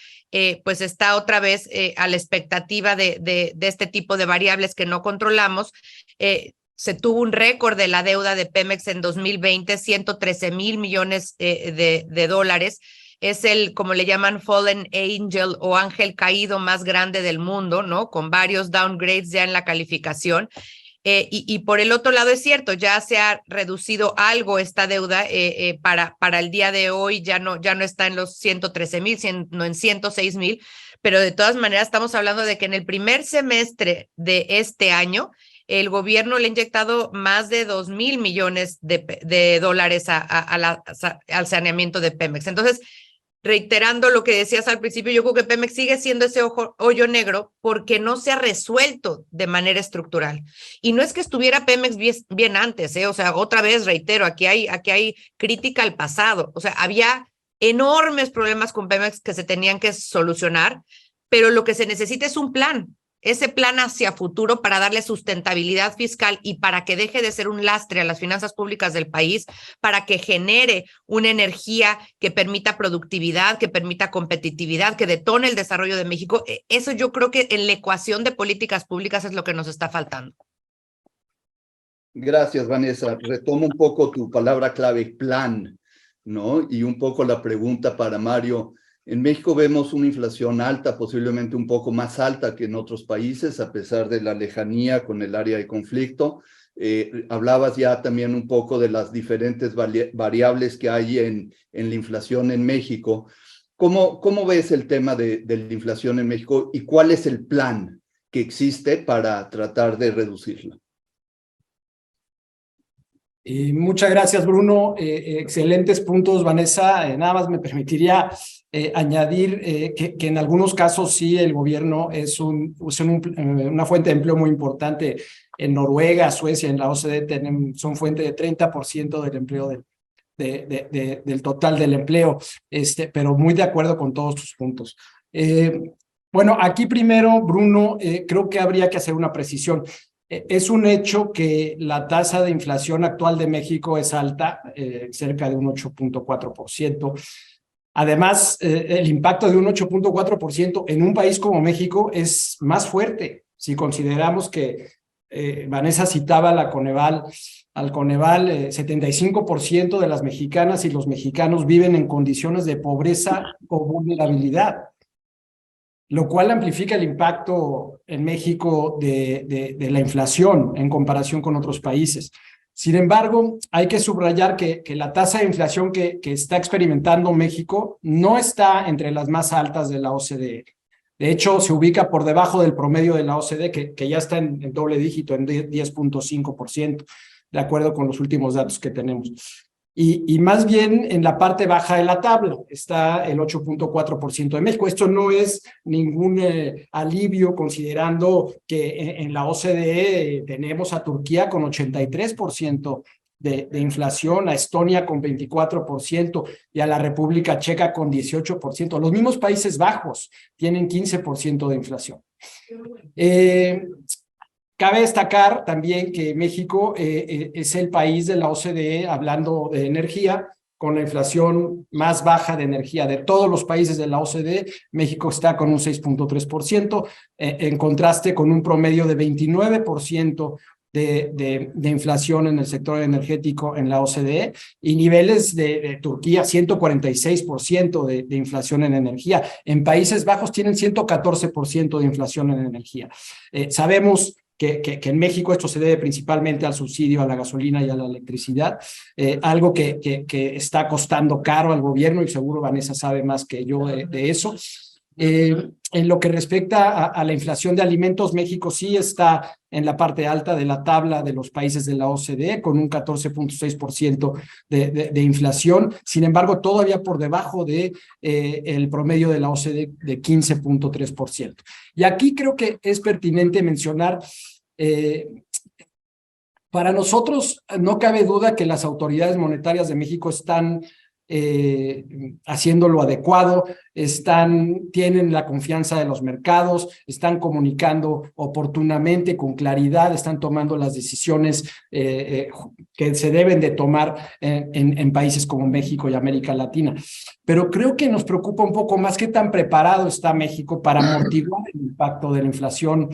pues está otra vez a la expectativa de este tipo de variables que no controlamos. Se tuvo un récord de la deuda de Pemex en 2020, 113,000 millones de dólares. Es el, como le llaman, fallen angel o ángel caído más grande del mundo, ¿no? Con varios downgrades ya en la calificación. Y por el otro lado es cierto, ya se ha reducido algo esta deuda para el día de hoy, ya no está en los 113,000, sino en 106,000, pero de todas maneras estamos hablando de que en el primer semestre de este año el gobierno le ha inyectado más de 2,000 millones de dólares al saneamiento de Pemex. Entonces, reiterando lo que decías al principio, yo creo que Pemex sigue siendo ese hoyo negro porque no se ha resuelto de manera estructural. Y no es que estuviera Pemex bien antes, o sea, otra vez reitero, aquí hay crítica al pasado. O sea, había enormes problemas con Pemex que se tenían que solucionar, pero lo que se necesita es un plan. Ese plan hacia futuro para darle sustentabilidad fiscal y para que deje de ser un lastre a las finanzas públicas del país, para que genere una energía que permita productividad, que permita competitividad, que detone el desarrollo de México. Eso yo creo que en la ecuación de políticas públicas es lo que nos está faltando. Gracias, Vanessa. Retomo un poco tu palabra clave, plan, ¿no? Y un poco la pregunta para Mario. En México vemos una inflación alta, posiblemente un poco más alta que en otros países, a pesar de la lejanía con el área de conflicto. Hablabas ya también un poco de las diferentes variables que hay en la inflación en México. ¿Cómo ves el tema de la inflación en México y cuál es el plan que existe para tratar de reducirla? Muchas gracias, Bruno. Excelentes puntos, Vanessa. Nada más me permitiría añadir que en algunos casos sí el gobierno es una fuente de empleo muy importante. En Noruega, Suecia, en la OCDE son fuente de 30% del empleo del total del empleo, pero muy de acuerdo con todos tus puntos. Bueno, aquí primero, Bruno, creo que habría que hacer una precisión. Es un hecho que la tasa de inflación actual de México es alta, cerca de un 8.4%. Además, el impacto de un 8.4% en un país como México es más fuerte. Si consideramos que Vanessa citaba al Coneval, 75% de las mexicanas y los mexicanos viven en condiciones de pobreza o vulnerabilidad, lo cual amplifica el impacto en México de la inflación en comparación con otros países. Sin embargo, hay que subrayar que la tasa de inflación que está experimentando México no está entre las más altas de la OCDE. De hecho, se ubica por debajo del promedio de la OCDE, que ya está en doble dígito, en 10.5%, de acuerdo con los últimos datos que tenemos. Y más bien en la parte baja de la tabla está el 8.4% de México. Esto no es ningún alivio, considerando que en la OCDE tenemos a Turquía con 83% de inflación, a Estonia con 24% y a la República Checa con 18%. Los mismos Países Bajos tienen 15% de inflación. Cabe destacar también que México es el país de la OCDE, hablando de energía, con la inflación más baja de energía de todos los países de la OCDE. México está con un 6.3%, en contraste con un promedio de 29% de inflación en el sector energético en la OCDE, y niveles de Turquía, 146% de inflación en energía. En Países Bajos tienen 114% de inflación en energía. Sabemos que en México esto se debe principalmente al subsidio a la gasolina y a la electricidad, algo que está costando caro al gobierno, y seguro Vanessa sabe más que yo de eso. En lo que respecta a la inflación de alimentos, México sí está en la parte alta de la tabla de los países de la OCDE, con un 14.6% de inflación. Sin embargo, todavía por debajo el promedio de la OCDE de 15.3%. Y aquí creo que es pertinente mencionar, para nosotros no cabe duda que las autoridades monetarias de México están haciendo lo adecuado, tienen la confianza de los mercados, están comunicando oportunamente, con claridad, están tomando las decisiones que se deben de tomar en países como México y América Latina. Pero creo que nos preocupa un poco más qué tan preparado está México para amortiguar el impacto de la inflación,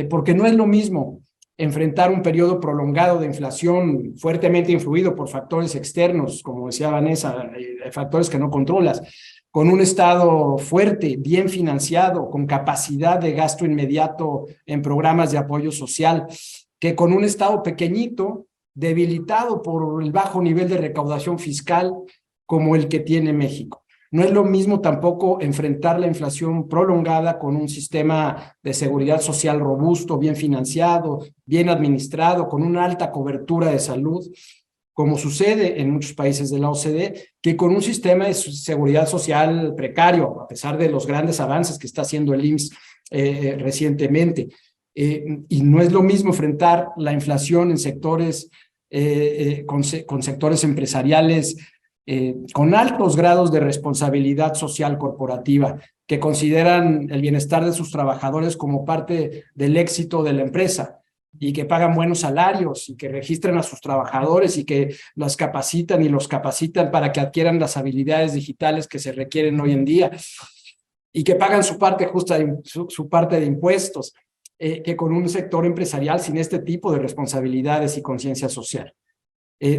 porque no es lo mismo enfrentar un periodo prolongado de inflación fuertemente influido por factores externos, como decía Vanessa, factores que no controlas, con un Estado fuerte, bien financiado, con capacidad de gasto inmediato en programas de apoyo social, que con un Estado pequeñito, debilitado por el bajo nivel de recaudación fiscal como el que tiene México. No es lo mismo tampoco enfrentar la inflación prolongada con un sistema de seguridad social robusto, bien financiado, bien administrado, con una alta cobertura de salud, como sucede en muchos países de la OCDE, que con un sistema de seguridad social precario, a pesar de los grandes avances que está haciendo el IMSS recientemente. Y no es lo mismo enfrentar la inflación en sectores, con sectores empresariales con altos grados de responsabilidad social corporativa, que consideran el bienestar de sus trabajadores como parte del éxito de la empresa, y que pagan buenos salarios, y que registran a sus trabajadores, y que los capacitan y los capacitan para que adquieran las habilidades digitales que se requieren hoy en día, y que pagan su parte justa, su parte de impuestos, que con un sector empresarial sin este tipo de responsabilidades y conciencia social.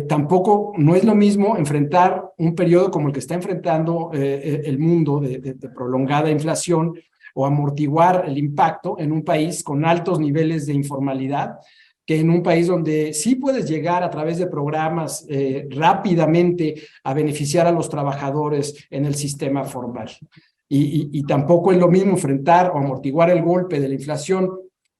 Tampoco no es lo mismo enfrentar un periodo como el que está enfrentando el mundo de prolongada inflación, o amortiguar el impacto en un país con altos niveles de informalidad, que en un país donde sí puedes llegar a través de programas rápidamente a beneficiar a los trabajadores en el sistema formal. Y tampoco es lo mismo enfrentar o amortiguar el golpe de la inflación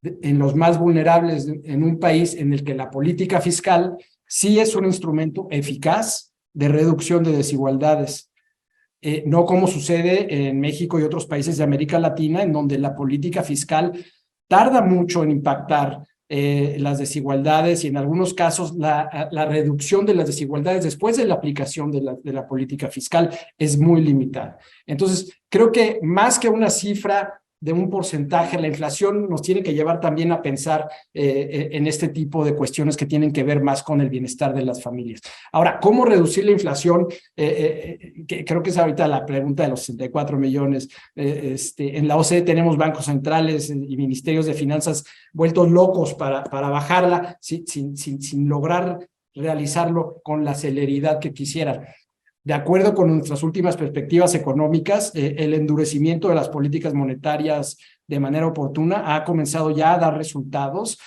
en los más vulnerables en un país en el que la política fiscal sí es un instrumento eficaz de reducción de desigualdades. No como sucede en México y otros países de América Latina, en donde la política fiscal tarda mucho en impactar las desigualdades y en algunos casos la reducción de las desigualdades después de la aplicación de la política fiscal es muy limitada. Entonces, creo que más que una cifra de un porcentaje, la inflación nos tiene que llevar también a pensar en este tipo de cuestiones que tienen que ver más con el bienestar de las familias. Ahora, ¿cómo reducir la inflación? Que creo que es ahorita la pregunta de los 64 millones. En la OCDE tenemos bancos centrales y ministerios de finanzas vueltos locos para bajarla sin lograr realizarlo con la celeridad que quisieran. De acuerdo con nuestras últimas perspectivas económicas, el endurecimiento de las políticas monetarias de manera oportuna ha comenzado ya a dar resultados,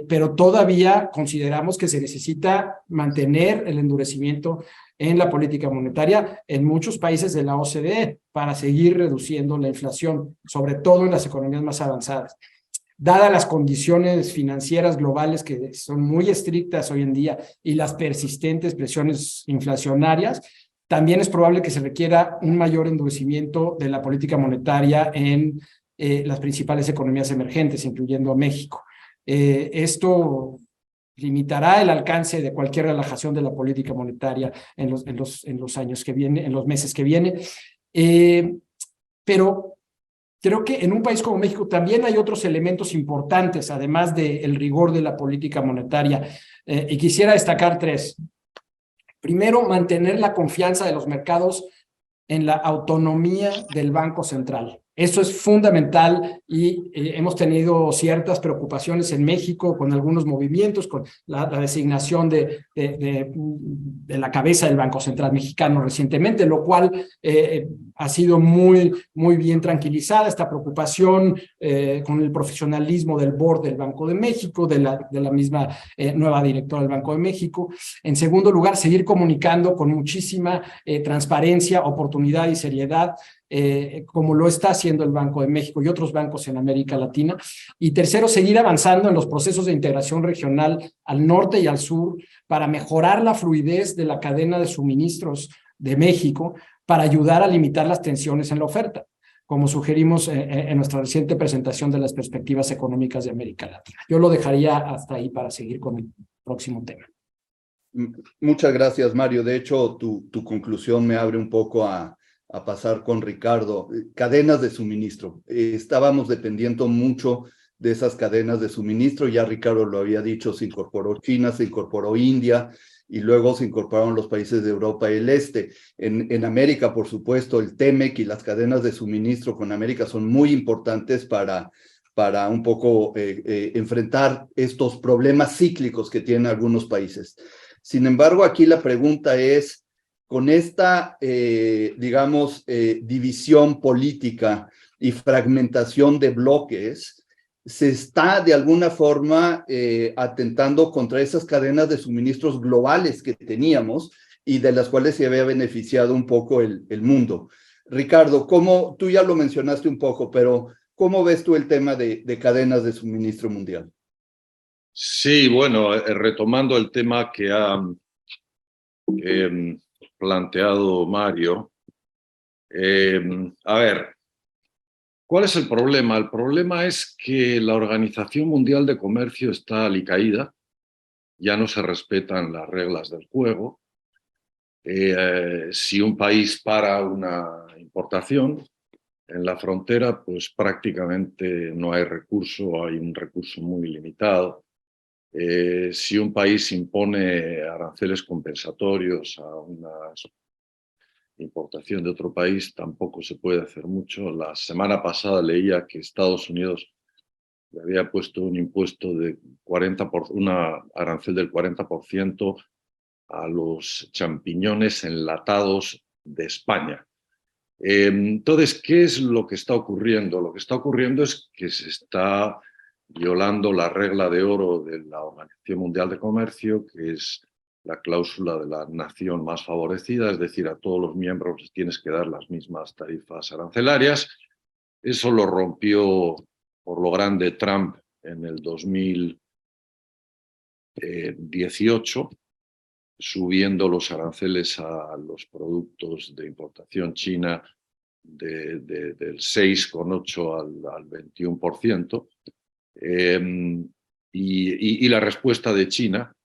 pero todavía consideramos que se necesita mantener el endurecimiento en la política monetaria en muchos países de la OCDE para seguir reduciendo la inflación, sobre todo en las economías más avanzadas. Dadas las condiciones financieras globales que son muy estrictas hoy en día y las persistentes presiones inflacionarias, también es probable que se requiera un mayor endurecimiento de la política monetaria en las principales economías emergentes, incluyendo a México. Esto limitará el alcance de cualquier relajación de la política monetaria en los años que vienen, en los meses que vienen. Pero creo que en un país como México también hay otros elementos importantes, además del rigor de la política monetaria, y quisiera destacar tres. Primero, mantener la confianza de los mercados en la autonomía del Banco Central. Eso es fundamental y hemos tenido ciertas preocupaciones en México con algunos movimientos, con la designación de la cabeza del Banco Central mexicano recientemente, lo cual ha sido muy bien tranquilizada esta preocupación con el profesionalismo del board del Banco de México, de la misma nueva directora del Banco de México. En segundo lugar, seguir comunicando con muchísima transparencia, oportunidad y seriedad, como lo está haciendo el Banco de México y otros bancos en América Latina. Y tercero, seguir avanzando en los procesos de integración regional al norte y al sur para mejorar la fluidez de la cadena de suministros de México para ayudar a limitar las tensiones en la oferta, como sugerimos en nuestra reciente presentación de las perspectivas económicas de América Latina. Yo lo dejaría hasta ahí para seguir con el próximo tema. Muchas gracias, Mario. De hecho, tu conclusión me abre un poco a pasar con Ricardo. Cadenas de suministro. Estábamos dependiendo mucho de esas cadenas de suministro. Ya Ricardo lo había dicho, se incorporó China, se incorporó India y luego se incorporaron los países de Europa y el Este. En América, por supuesto, el TEMEC y las cadenas de suministro con América son muy importantes para un poco enfrentar estos problemas cíclicos que tienen algunos países. Sin embargo, aquí la pregunta es, con esta, división política y fragmentación de bloques, se está de alguna forma atentando contra esas cadenas de suministros globales que teníamos y de las cuales se había beneficiado un poco el mundo. Ricardo, tú ya lo mencionaste un poco, pero ¿cómo ves tú el tema de cadenas de suministro mundial? Sí, bueno, retomando el tema que ha planteado Mario, a ver, ¿cuál es el problema? El problema es que la Organización Mundial de Comercio está alicaída, ya no se respetan las reglas del juego. Si un país para una importación en la frontera, pues prácticamente no hay recurso, hay un recurso muy limitado. Si un país impone aranceles compensatorios a una importación de otro país, tampoco se puede hacer mucho. La semana pasada leía que Estados Unidos le había puesto un impuesto de una arancel del 40% a los champiñones enlatados de España. Entonces, ¿qué es lo que está ocurriendo? Lo que está ocurriendo es que se está violando la regla de oro de la Organización Mundial de Comercio, que es la cláusula de la nación más favorecida, es decir, a todos los miembros les tienes que dar las mismas tarifas arancelarias. Eso lo rompió por lo grande Trump en el 2018 subiendo los aranceles a los productos de importación china del 6,8 al 21%, y la respuesta de China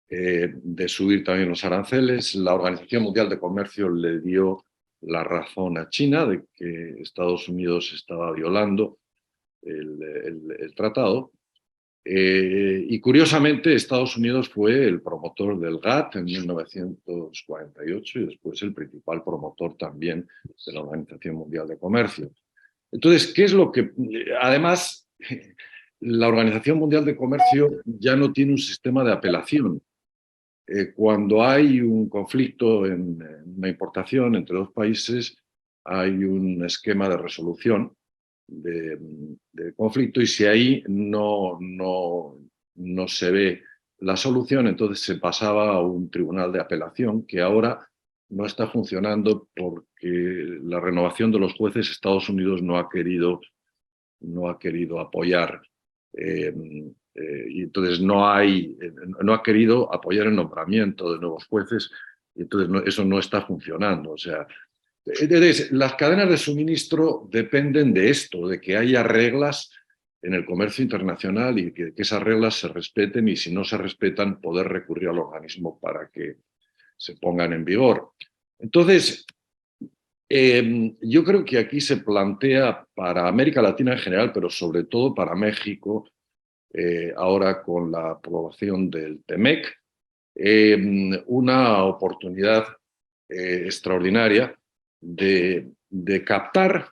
de subir también los aranceles. La Organización Mundial de Comercio le dio la razón a China de que Estados Unidos estaba violando el tratado. Y curiosamente, Estados Unidos fue el promotor del GATT en 1948 y después el principal promotor también de la Organización Mundial de Comercio. Entonces, ¿qué es lo que...? Además, la Organización Mundial de Comercio ya no tiene un sistema de apelación. Cuando hay un conflicto en una importación entre dos países, hay un esquema de resolución de conflicto, y si ahí no se ve la solución, entonces se pasaba a un tribunal de apelación, que ahora no está funcionando porque la renovación de los jueces Estados Unidos no ha querido apoyar, y entonces no ha querido apoyar el nombramiento de nuevos jueces, y entonces eso no está funcionando. O sea, las cadenas de suministro dependen de esto, de que haya reglas en el comercio internacional y que esas reglas se respeten, y si no se respetan, poder recurrir al organismo para que se pongan en vigor. Entonces, yo creo que aquí se plantea para América Latina en general, pero sobre todo para México, ahora con la aprobación del TEMEC, una oportunidad extraordinaria de captar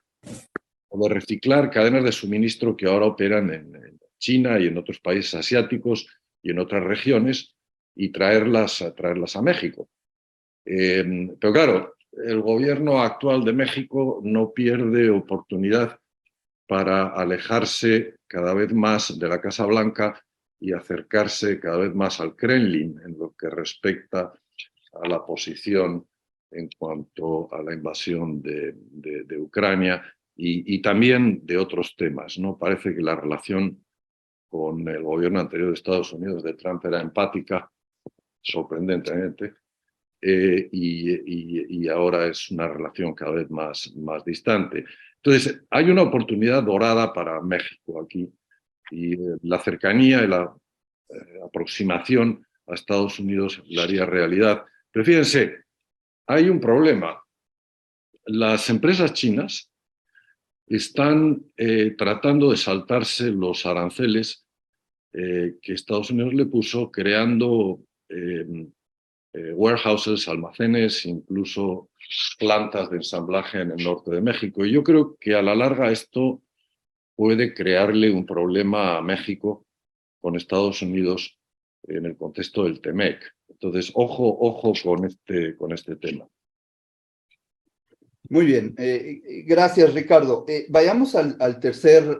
o de reciclar cadenas de suministro que ahora operan en China y en otros países asiáticos y en otras regiones, y traerlas a México. Pero claro, el gobierno actual de México no pierde oportunidad para alejarse cada vez más de la Casa Blanca y acercarse cada vez más al Kremlin en lo que respecta a la posición en cuanto a la invasión de Ucrania y también de otros temas, ¿no? Parece que la relación con el gobierno anterior de Estados Unidos de Trump era empática, sorprendentemente, y ahora es una relación cada vez más distante. Entonces, hay una oportunidad dorada para México aquí, y la cercanía y la aproximación a Estados Unidos la haría realidad. Pero fíjense, hay un problema. Las empresas chinas están tratando de saltarse los aranceles que Estados Unidos le puso, creando warehouses, almacenes, incluso plantas de ensamblaje en el norte de México. Y yo creo que a la larga esto puede crearle un problema a México con Estados Unidos en el contexto del TEMEC. Entonces, ojo con este tema. Muy bien, gracias Ricardo. Vayamos al tercer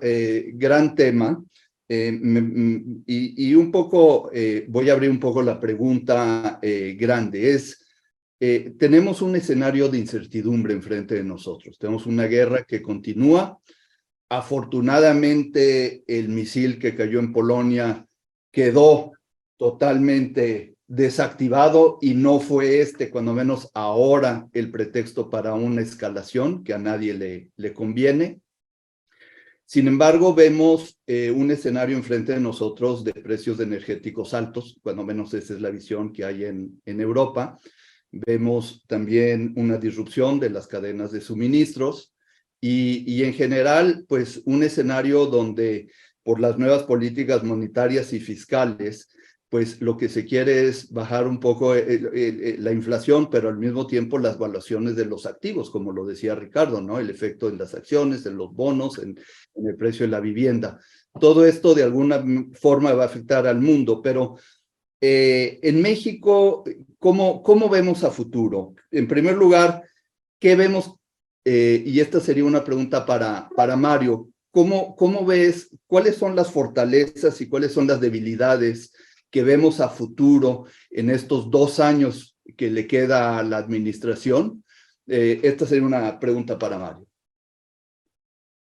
gran tema, y un poco, voy a abrir un poco la pregunta grande. Tenemos un escenario de incertidumbre enfrente de nosotros, tenemos una guerra que continúa. Afortunadamente, el misil que cayó en Polonia quedó totalmente desactivado y no fue cuando menos ahora, el pretexto para una escalación que a nadie le conviene. Sin embargo, vemos un escenario enfrente de nosotros de precios energéticos altos, cuando menos esa es la visión que hay en Europa. Vemos también una disrupción de las cadenas de suministros y en general, pues un escenario donde por las nuevas políticas monetarias y fiscales, pues lo que se quiere es bajar un poco la inflación, pero al mismo tiempo las valuaciones de los activos, como lo decía Ricardo, ¿no? El efecto en las acciones, en los bonos, en el precio de la vivienda. Todo esto de alguna forma va a afectar al mundo, pero en México, ¿cómo vemos a futuro? En primer lugar, ¿qué vemos? Y esta sería una pregunta para Mario. ¿Cómo ves? ¿Cuáles son las fortalezas y cuáles son las debilidades que vemos a futuro en estos 2 años que le queda a la administración? Esta sería una pregunta para Mario.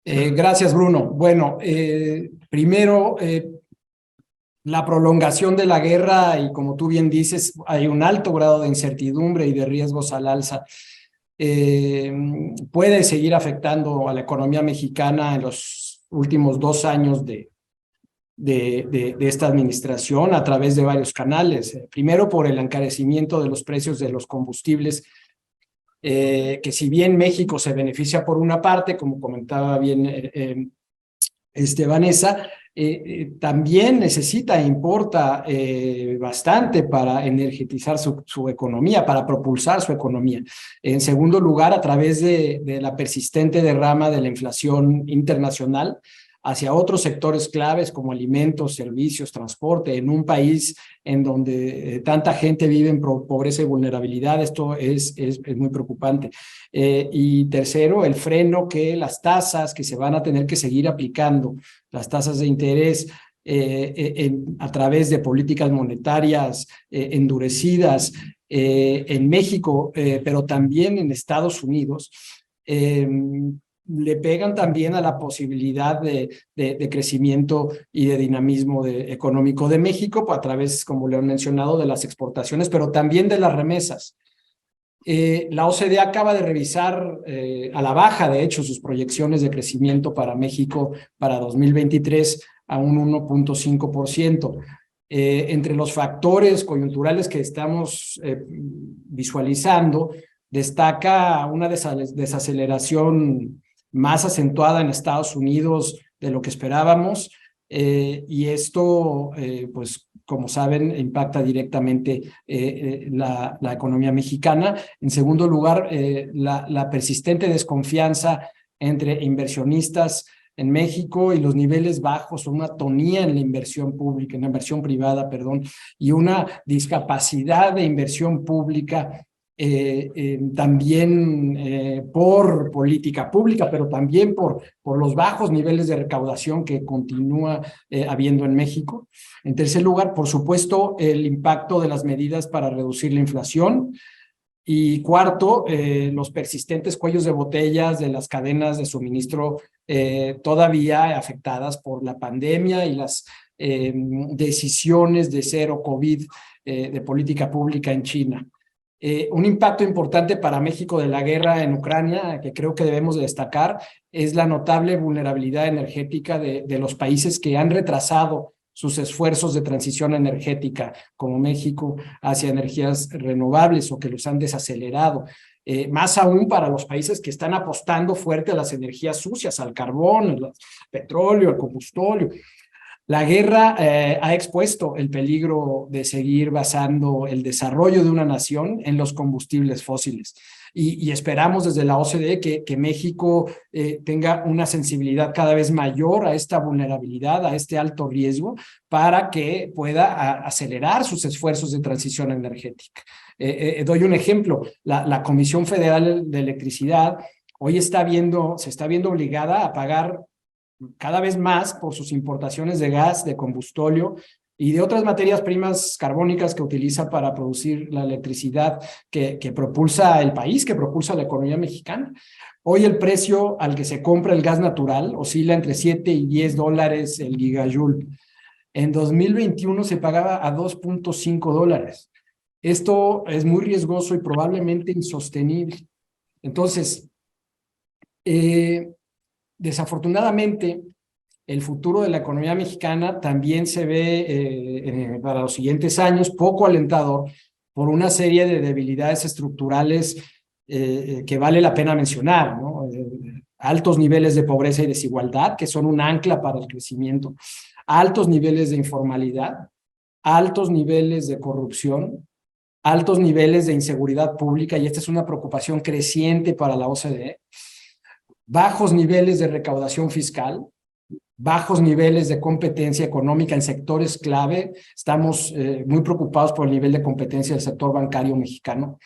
Gracias, Bruno. Bueno, primero, la prolongación de la guerra y, como tú bien dices, hay un alto grado de incertidumbre y de riesgos al alza. Puede seguir afectando a la economía mexicana en los últimos 2 años de esta administración a través de varios canales. Primero, por el encarecimiento de los precios de los combustibles, que si bien México se beneficia por una parte, como comentaba bien Vanessa, también necesita e importa bastante para energetizar su economía, para propulsar su economía. En segundo lugar, a través de la persistente derrama de la inflación internacional hacia otros sectores claves como alimentos, servicios, transporte, en un país en donde tanta gente vive en pobreza y vulnerabilidad. Esto es muy preocupante. Y tercero, el freno que las tasas que se van a tener que seguir aplicando, las tasas de interés, a través de políticas monetarias endurecidas en México, pero también en Estados Unidos, le pegan también a la posibilidad de crecimiento y de dinamismo económico de México a través, como le han mencionado, de las exportaciones, pero también de las remesas. La OCDE acaba de revisar a la baja, de hecho, sus proyecciones de crecimiento para México para 2023 a un 1.5%. Entre los factores coyunturales que estamos visualizando, destaca una desaceleración más acentuada en Estados Unidos de lo que esperábamos, y esto, pues, como saben, impacta directamente la economía mexicana. En segundo lugar, la persistente desconfianza entre inversionistas en México y los niveles bajos, una atonía en la inversión pública, en la inversión privada, perdón, y una discapacidad de inversión pública, también por política pública, pero también por los bajos niveles de recaudación que continúa habiendo en México. En tercer lugar, por supuesto, el impacto de las medidas para reducir la inflación. Y cuarto, los persistentes cuellos de botellas de las cadenas de suministro todavía afectadas por la pandemia y las decisiones de cero COVID de política pública en China. Un impacto importante para México de la guerra en Ucrania, que creo que debemos de destacar, es la notable vulnerabilidad energética de los países que han retrasado sus esfuerzos de transición energética, como México, hacia energías renovables, o que los han desacelerado. Más aún para los países que están apostando fuerte a las energías sucias, al carbón, al petróleo, al combustóleo. La guerra ha expuesto el peligro de seguir basando el desarrollo de una nación en los combustibles fósiles. Y esperamos desde la OCDE que México tenga una sensibilidad cada vez mayor a esta vulnerabilidad, a este alto riesgo, para que pueda acelerar sus esfuerzos de transición energética. Doy un ejemplo. La Comisión Federal de Electricidad hoy se está viendo obligada a pagar cada vez más por sus importaciones de gas, de combustóleo y de otras materias primas carbónicas que utiliza para producir la electricidad que propulsa el país, que propulsa la economía mexicana. Hoy el precio al que se compra el gas natural oscila entre 7 y 10 dólares el gigajoule. En 2021 se pagaba a 2.5 dólares. Esto es muy riesgoso y probablemente insostenible. Entonces, desafortunadamente, el futuro de la economía mexicana también se ve para los siguientes años poco alentador por una serie de debilidades estructurales que vale la pena mencionar, ¿no? Altos niveles de pobreza y desigualdad, que son un ancla para el crecimiento, altos niveles de informalidad, altos niveles de corrupción, altos niveles de inseguridad pública, y esta es una preocupación creciente para la OCDE, bajos niveles de recaudación fiscal, bajos niveles de competencia económica en sectores clave. Estamos muy preocupados por el nivel de competencia del sector bancario mexicano,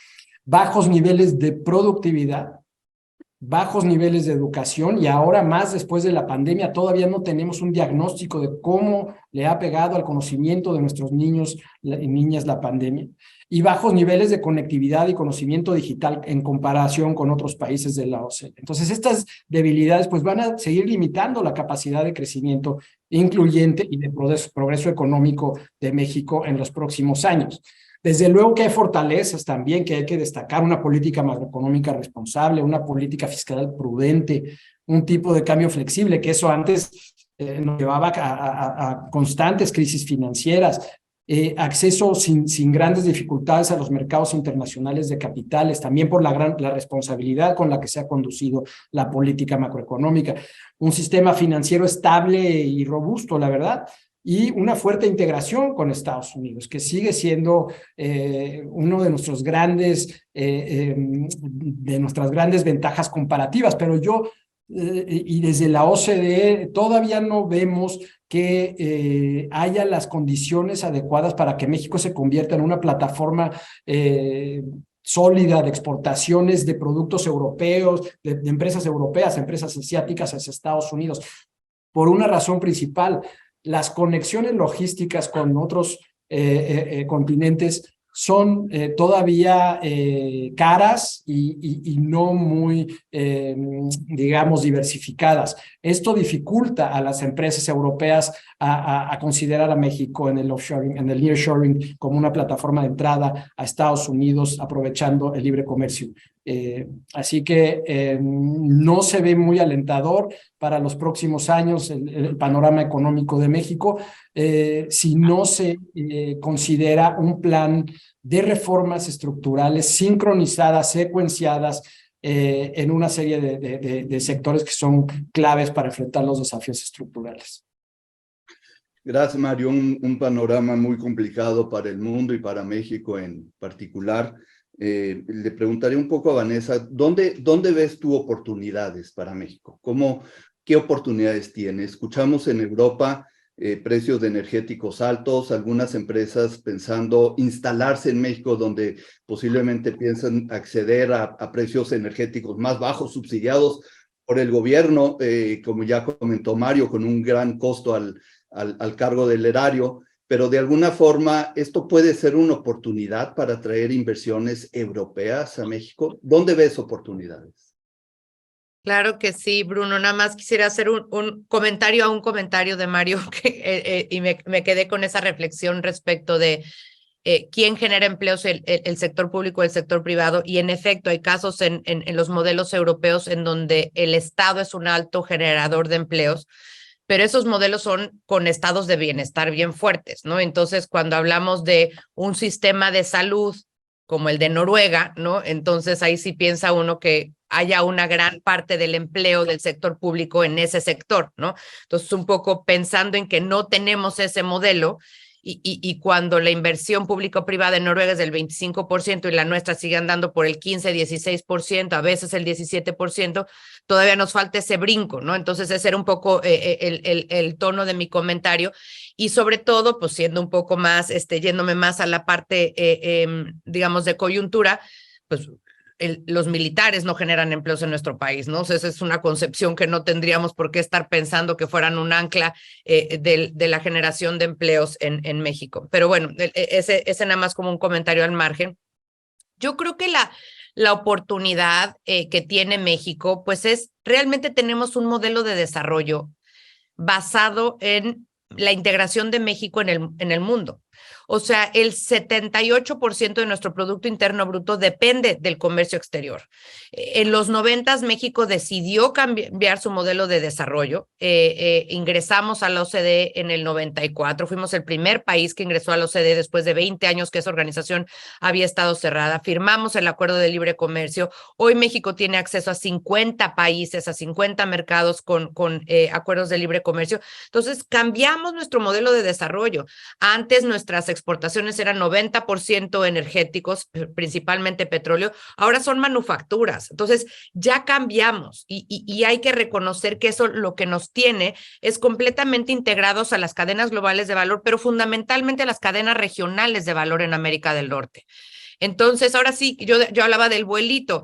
bajos niveles de productividad, bajos niveles de educación y ahora más después de la pandemia todavía no tenemos un diagnóstico de cómo le ha pegado al conocimiento de nuestros niños y niñas la pandemia, y bajos niveles de conectividad y conocimiento digital en comparación con otros países de la OCDE. Entonces estas debilidades pues van a seguir limitando la capacidad de crecimiento incluyente y de progreso económico de México en los próximos años. Desde luego que hay fortalezas también que hay que destacar: una política macroeconómica responsable, una política fiscal prudente, un tipo de cambio flexible, que eso antes nos llevaba a constantes crisis financieras, acceso sin grandes dificultades a los mercados internacionales de capitales, también por la responsabilidad con la que se ha conducido la política macroeconómica, un sistema financiero estable y robusto, la verdad, y una fuerte integración con Estados Unidos, que sigue siendo uno de nuestras grandes ventajas comparativas. Pero y desde la OCDE todavía no vemos que haya las condiciones adecuadas para que México se convierta en una plataforma sólida de exportaciones de productos europeos, de empresas europeas, empresas asiáticas hacia Estados Unidos, por una razón principal: las conexiones logísticas con otros continentes son todavía caras y no muy, digamos, diversificadas. Esto dificulta a las empresas europeas a considerar a México en el offshoring, en el nearshoring, como una plataforma de entrada a Estados Unidos, aprovechando el libre comercio. Así que no se ve muy alentador para los próximos años el panorama económico de México si no se considera un plan de reformas estructurales sincronizadas, secuenciadas en una serie de sectores que son claves para enfrentar los desafíos estructurales. Gracias, Mario. Un panorama muy complicado para el mundo y para México en particular. Le preguntaré un poco a Vanessa, ¿dónde ves tú oportunidades para México? ¿Qué oportunidades tiene? Escuchamos en Europa precios de energéticos altos, algunas empresas pensando instalarse en México, donde posiblemente piensan acceder a precios energéticos más bajos, subsidiados por el gobierno, como ya comentó Mario, con un gran costo al cargo del erario. Pero de alguna forma esto puede ser una oportunidad para atraer inversiones europeas a México. ¿Dónde ves oportunidades? Claro que sí, Bruno. Nada más quisiera hacer un comentario a un comentario de Mario y me quedé con esa reflexión respecto de quién genera empleos, el sector público o el sector privado. Y en efecto hay casos en los modelos europeos en donde el Estado es un alto generador de empleos, pero esos modelos son con estados de bienestar bien fuertes, ¿no? Entonces, cuando hablamos de un sistema de salud como el de Noruega, ¿no? Entonces, ahí sí piensa uno que haya una gran parte del empleo del sector público en ese sector, ¿no? Entonces, un poco pensando en que no tenemos ese modelo, y cuando la inversión público-privada en Noruega es del 25% y la nuestra sigue andando por el 15, 16%, a veces el 17%, todavía nos falta ese brinco, ¿no? Entonces ese era un poco el tono de mi comentario, y sobre todo, pues siendo un poco más, yéndome más a la parte, digamos, de coyuntura, pues los militares no generan empleos en nuestro país, ¿no? O sea, esa es una concepción que no tendríamos por qué estar pensando que fueran un ancla de la generación de empleos en México. Pero bueno, ese nada más como un comentario al margen. Yo creo que la oportunidad que tiene México, pues realmente tenemos un modelo de desarrollo basado en la integración de México en el mundo. O sea, el 78% de nuestro Producto Interno Bruto depende del comercio exterior. En los 90 México decidió cambiar su modelo de desarrollo. Ingresamos a la OCDE en el 94. Fuimos el primer país que ingresó a la OCDE después de 20 años que esa organización había estado cerrada. Firmamos el Acuerdo de Libre Comercio. Hoy México tiene acceso a 50 países, a 50 mercados con acuerdos de libre comercio. Entonces, cambiamos nuestro modelo de desarrollo. Antes nuestras exportaciones eran 90% energéticos, principalmente petróleo, ahora son manufacturas. Entonces ya cambiamos y hay que reconocer que eso lo que nos tiene es completamente integrados a las cadenas globales de valor, pero fundamentalmente a las cadenas regionales de valor en América del Norte. Entonces, ahora sí, yo hablaba del vuelito.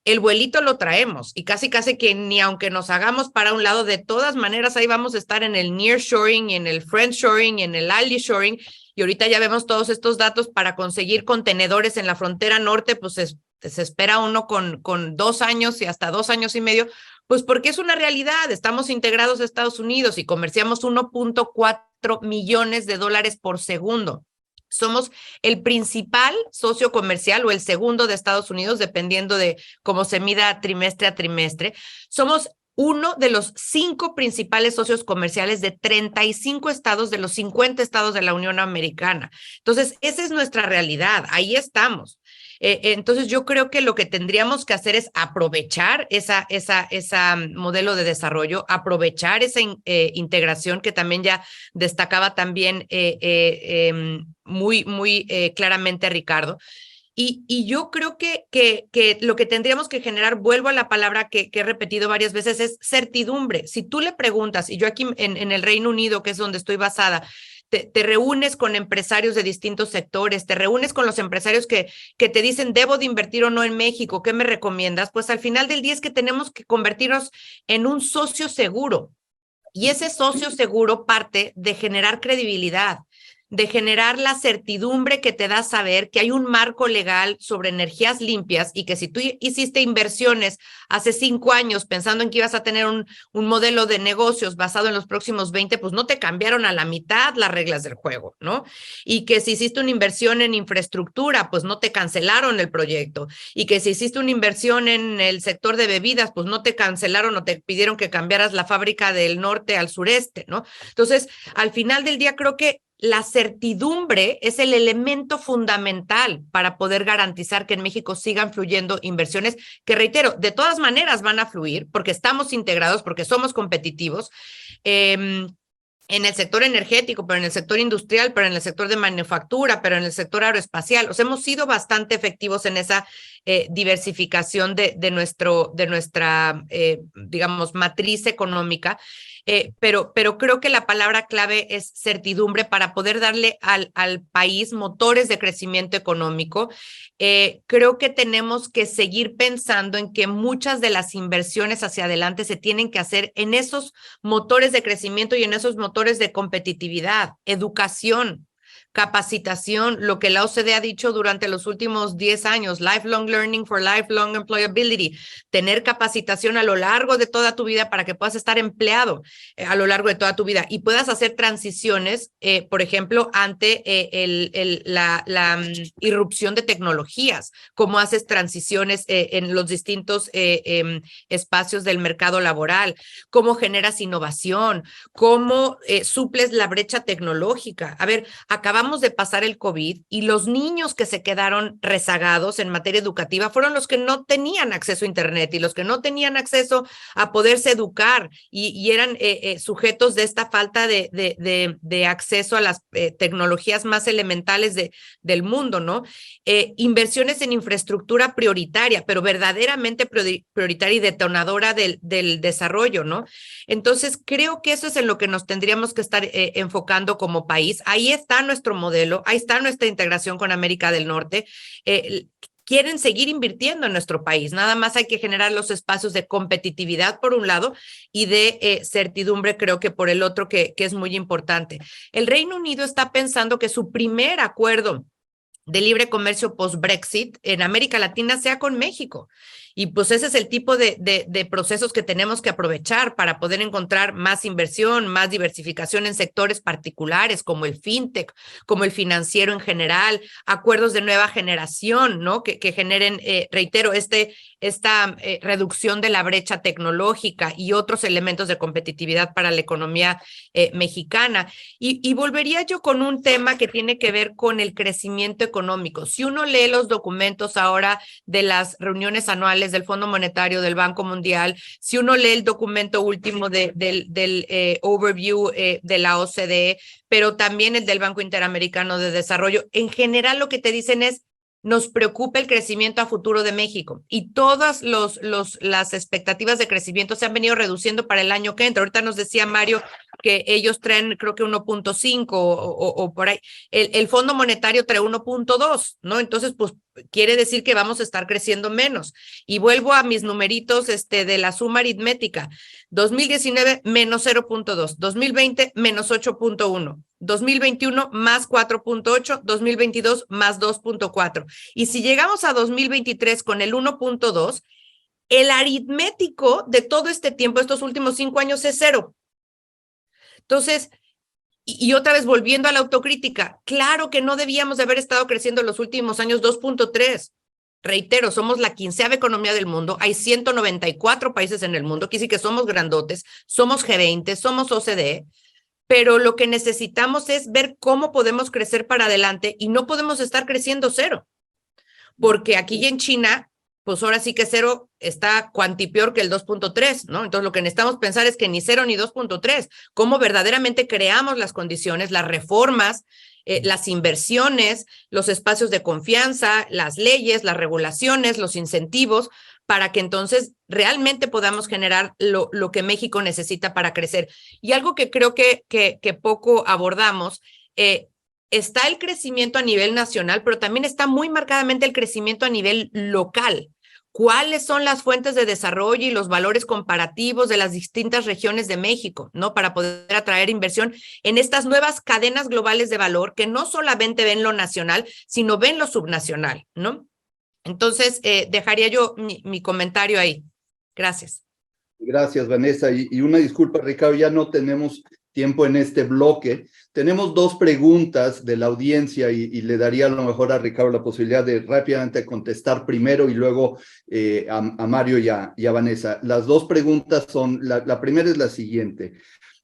el vuelito lo traemos y casi que ni aunque nos hagamos para un lado, de todas maneras ahí vamos a estar en el nearshoring y en el friendshoring y en el ally-shoring, y ahorita ya vemos todos estos datos para conseguir contenedores en la frontera norte, pues se espera uno con 2 años y hasta 2 años y medio, pues porque es una realidad, estamos integrados a Estados Unidos y comerciamos 1.4 millones de dólares por segundo. Somos el principal socio comercial o el segundo de Estados Unidos, dependiendo de cómo se mida trimestre a trimestre. Somos uno de los 5 principales socios comerciales de 35 estados de los 50 estados de la Unión Americana. Entonces, esa es nuestra realidad, ahí estamos. Entonces, yo creo que lo que tendríamos que hacer es aprovechar esa modelo de desarrollo, aprovechar esa integración que también ya destacaba también muy claramente Ricardo. Y yo creo que lo que tendríamos que generar, vuelvo a la palabra que he repetido varias veces, es certidumbre. Si tú le preguntas, y yo aquí en el Reino Unido, que es donde estoy basada, te reúnes con empresarios de distintos sectores, te reúnes con los empresarios que te dicen, debo de invertir o no en México, ¿qué me recomiendas? Pues al final del día es que tenemos que convertirnos en un socio seguro. Y ese socio seguro parte de generar credibilidad, de generar la certidumbre que te da saber que hay un marco legal sobre energías limpias y que si tú hiciste inversiones hace 5 años pensando en que ibas a tener un modelo de negocios basado en los próximos 20, pues no te cambiaron a la mitad las reglas del juego, ¿no? Y que si hiciste una inversión en infraestructura, pues no te cancelaron el proyecto. Y que si hiciste una inversión en el sector de bebidas, pues no te cancelaron o te pidieron que cambiaras la fábrica del norte al sureste, ¿no? Entonces, al final del día creo que la certidumbre es el elemento fundamental para poder garantizar que en México sigan fluyendo inversiones que, reitero, de todas maneras van a fluir porque estamos integrados, porque somos competitivos en el sector energético, pero en el sector industrial, pero en el sector de manufactura, pero en el sector aeroespacial. O sea, hemos sido bastante efectivos en esa diversificación de nuestra, digamos, matriz económica. Pero creo que la palabra clave es certidumbre para poder darle al país motores de crecimiento económico. Creo que tenemos que seguir pensando en que muchas de las inversiones hacia adelante se tienen que hacer en esos motores de crecimiento y en esos motores de competitividad, educación, capacitación, lo que la OCDE ha dicho durante los últimos 10 años, lifelong learning for lifelong employability, tener capacitación a lo largo de toda tu vida para que puedas estar empleado a lo largo de toda tu vida y puedas hacer transiciones, por ejemplo, ante la irrupción de tecnologías, cómo haces transiciones en los distintos espacios del mercado laboral, cómo generas innovación, cómo suples la brecha tecnológica. A ver, acabamos de pasar el COVID y los niños que se quedaron rezagados en materia educativa fueron los que no tenían acceso a Internet y los que no tenían acceso a poderse educar y eran sujetos de esta falta de acceso a las tecnologías más elementales del mundo, ¿no? Inversiones en infraestructura prioritaria, pero verdaderamente prioritaria y detonadora del desarrollo, ¿no? Entonces, creo que eso es en lo que nos tendríamos que estar enfocando como país. Ahí está nuestro modelo, ahí está nuestra integración con América del Norte. Quieren seguir invirtiendo en nuestro país, nada más hay que generar los espacios de competitividad por un lado y de certidumbre creo que por el otro que es muy importante. El Reino Unido está pensando que su primer acuerdo de libre comercio post-Brexit en América Latina sea con México. Y pues ese es el tipo de procesos que tenemos que aprovechar para poder encontrar más inversión, más diversificación en sectores particulares como el fintech, como el financiero en general, acuerdos de nueva generación, ¿no? Que generen, reitero, esta reducción de la brecha tecnológica y otros elementos de competitividad para la economía mexicana. Y volvería yo con un tema que tiene que ver con el crecimiento económico. Si uno lee los documentos ahora de las reuniones anuales del Fondo Monetario, del Banco Mundial, si uno lee el documento último del overview de la OCDE, pero también el del Banco Interamericano de Desarrollo, en general lo que te dicen es nos preocupa el crecimiento a futuro de México y todas las expectativas de crecimiento se han venido reduciendo para el año que entra. Ahorita nos decía Mario que ellos traen, creo que 1.5 o por ahí. El Fondo Monetario trae 1.2, ¿no? Entonces, pues quiere decir que vamos a estar creciendo menos. Y vuelvo a mis numeritos de la suma aritmética. 2019, menos 0.2. 2020, menos 8.1. 2021 más 4.8, 2022 más 2.4. Y si llegamos a 2023 con el 1.2, el aritmético de todo este tiempo, estos últimos 5 años, es 0. Entonces, y otra vez volviendo a la autocrítica, claro que no debíamos de haber estado creciendo en los últimos años 2.3. Reitero, somos la 15ª economía del mundo, hay 194 países en el mundo, que sí que somos grandotes, somos G20, somos OCDE, pero lo que necesitamos es ver cómo podemos crecer para adelante y no podemos estar creciendo 0, porque aquí en China, pues ahora sí que 0 está cuantipeor que el 2.3, ¿no? Entonces lo que necesitamos pensar es que ni 0 ni 2.3, cómo verdaderamente creamos las condiciones, las reformas, las inversiones, los espacios de confianza, las leyes, las regulaciones, los incentivos, para que entonces realmente podamos generar lo que México necesita para crecer. Y algo que creo que poco abordamos, está el crecimiento a nivel nacional, pero también está muy marcadamente el crecimiento a nivel local. ¿Cuáles son las fuentes de desarrollo y los valores comparativos de las distintas regiones de México, ¿no? Para poder atraer inversión en estas nuevas cadenas globales de valor que no solamente ven lo nacional, sino ven lo subnacional, ¿no? Entonces, dejaría yo mi comentario ahí. Gracias. Gracias, Vanessa. Y una disculpa, Ricardo, ya no tenemos tiempo en este bloque. Tenemos 2 preguntas de la audiencia y le daría a lo mejor a Ricardo la posibilidad de rápidamente contestar primero y luego a Mario y a Vanessa. Las 2 preguntas son, la primera es la siguiente.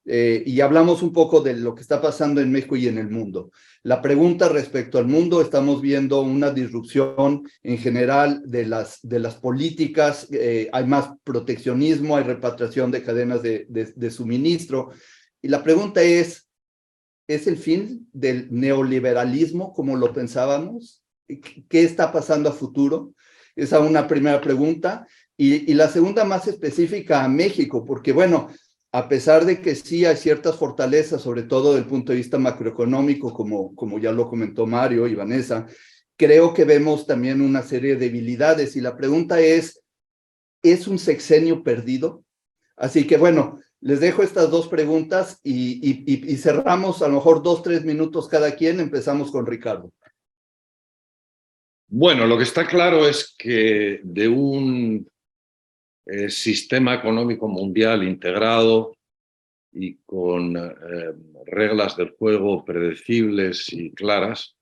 Y hablamos un poco de lo que está pasando en México y en el mundo. La pregunta respecto al mundo, estamos viendo una disrupción en general de las políticas, hay más proteccionismo, hay repatriación de cadenas de suministro. Y la pregunta ¿es el fin del neoliberalismo como lo pensábamos? ¿Qué está pasando a futuro? Esa es una primera pregunta. Y la segunda más específica a México, porque bueno, a pesar de que sí hay ciertas fortalezas, sobre todo desde el punto de vista macroeconómico, como ya lo comentó Mario y Vanessa, creo que vemos también una serie de debilidades. Y la pregunta ¿es un sexenio perdido? Así que bueno, les dejo estas 2 preguntas y cerramos a lo mejor 2-3 minutos cada quien. Empezamos con Ricardo. Bueno, lo que está claro es que de un sistema económico mundial integrado y con reglas del juego predecibles y claras,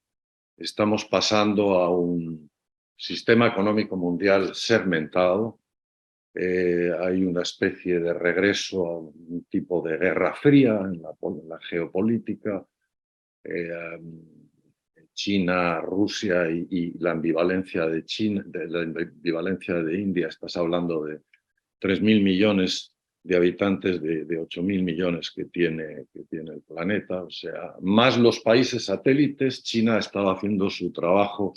estamos pasando a un sistema económico mundial segmentado. Hay una especie de regreso a un tipo de guerra fría en la geopolítica. China, Rusia y la ambivalencia de China, la ambivalencia de India, estás hablando de 3.000 millones de habitantes de 8.000 millones que tiene el planeta, o sea, más los países satélites. China ha estado haciendo su trabajo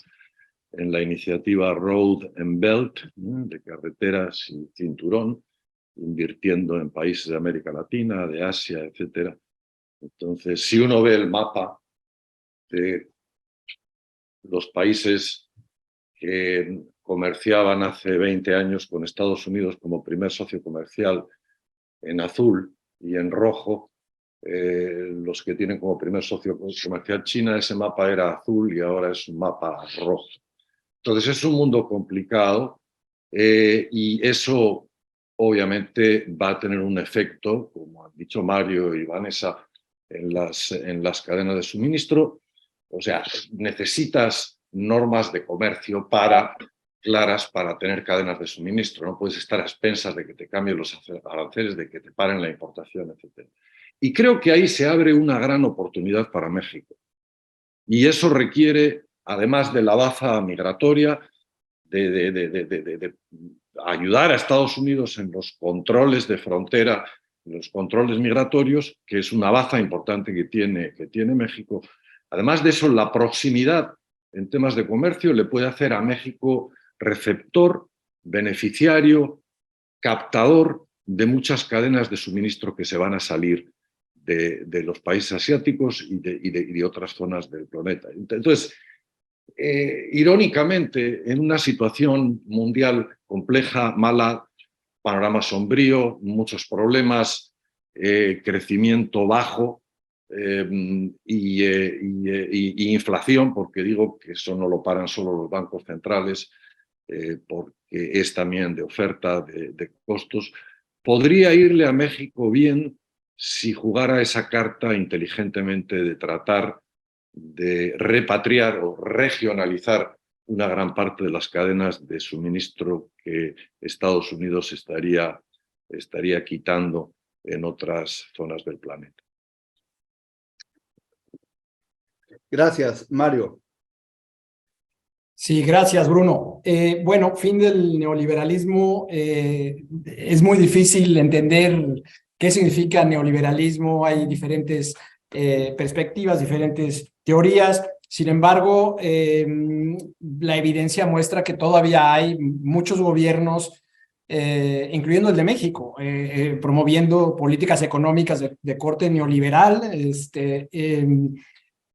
en la iniciativa Road and Belt, ¿no?, de carreteras y cinturón, invirtiendo en países de América Latina, de Asia, etc. Entonces, si uno ve el mapa de los países que comerciaban hace 20 años con Estados Unidos como primer socio comercial en azul y en rojo, los que tienen como primer socio comercial China, ese mapa era azul y ahora es un mapa rojo. Entonces es un mundo complicado y eso obviamente va a tener un efecto, como han dicho Mario y Vanessa, en las cadenas de suministro. O sea, necesitas normas de comercio claras para tener cadenas de suministro. No puedes estar a expensas de que te cambien los aranceles, de que te paren la importación, etc. Y creo que ahí se abre una gran oportunidad para México. Y eso requiere, además de la baza migratoria, de ayudar a Estados Unidos en los controles de frontera, en los controles migratorios, que es una baza importante que tiene México. Además de eso, la proximidad en temas de comercio le puede hacer a México receptor, beneficiario, captador de muchas cadenas de suministro que se van a salir de los países asiáticos y de otras zonas del planeta. Entonces, irónicamente, en una situación mundial compleja, mala, panorama sombrío, muchos problemas, crecimiento bajo y inflación, porque digo que eso no lo paran solo los bancos centrales, porque es también de oferta, de costos, podría irle a México bien si jugara esa carta inteligentemente de tratar de repatriar o regionalizar una gran parte de las cadenas de suministro que Estados Unidos estaría quitando en otras zonas del planeta. Gracias, Mario. Sí, gracias, Bruno. Bueno, fin del neoliberalismo. Es muy difícil entender qué significa neoliberalismo. Hay diferentes perspectivas, diferentes teorías. Sin embargo, la evidencia muestra que todavía hay muchos gobiernos, incluyendo el de México, promoviendo políticas económicas de corte neoliberal,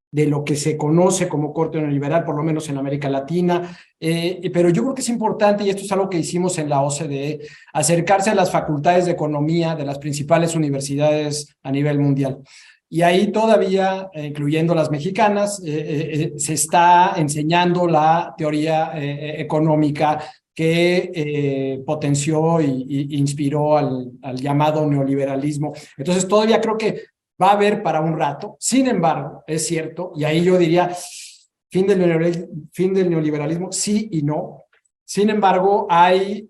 de lo que se conoce como corte neoliberal, por lo menos en América Latina. Pero yo creo que es importante, y esto es algo que hicimos en la OCDE, acercarse a las facultades de economía de las principales universidades a nivel mundial. Y ahí todavía, incluyendo las mexicanas, se está enseñando la teoría económica que potenció e inspiró al llamado neoliberalismo. Entonces todavía creo que va a haber para un rato. Sin embargo, es cierto, y ahí yo diría fin del neoliberalismo, sí y no. Sin embargo, hay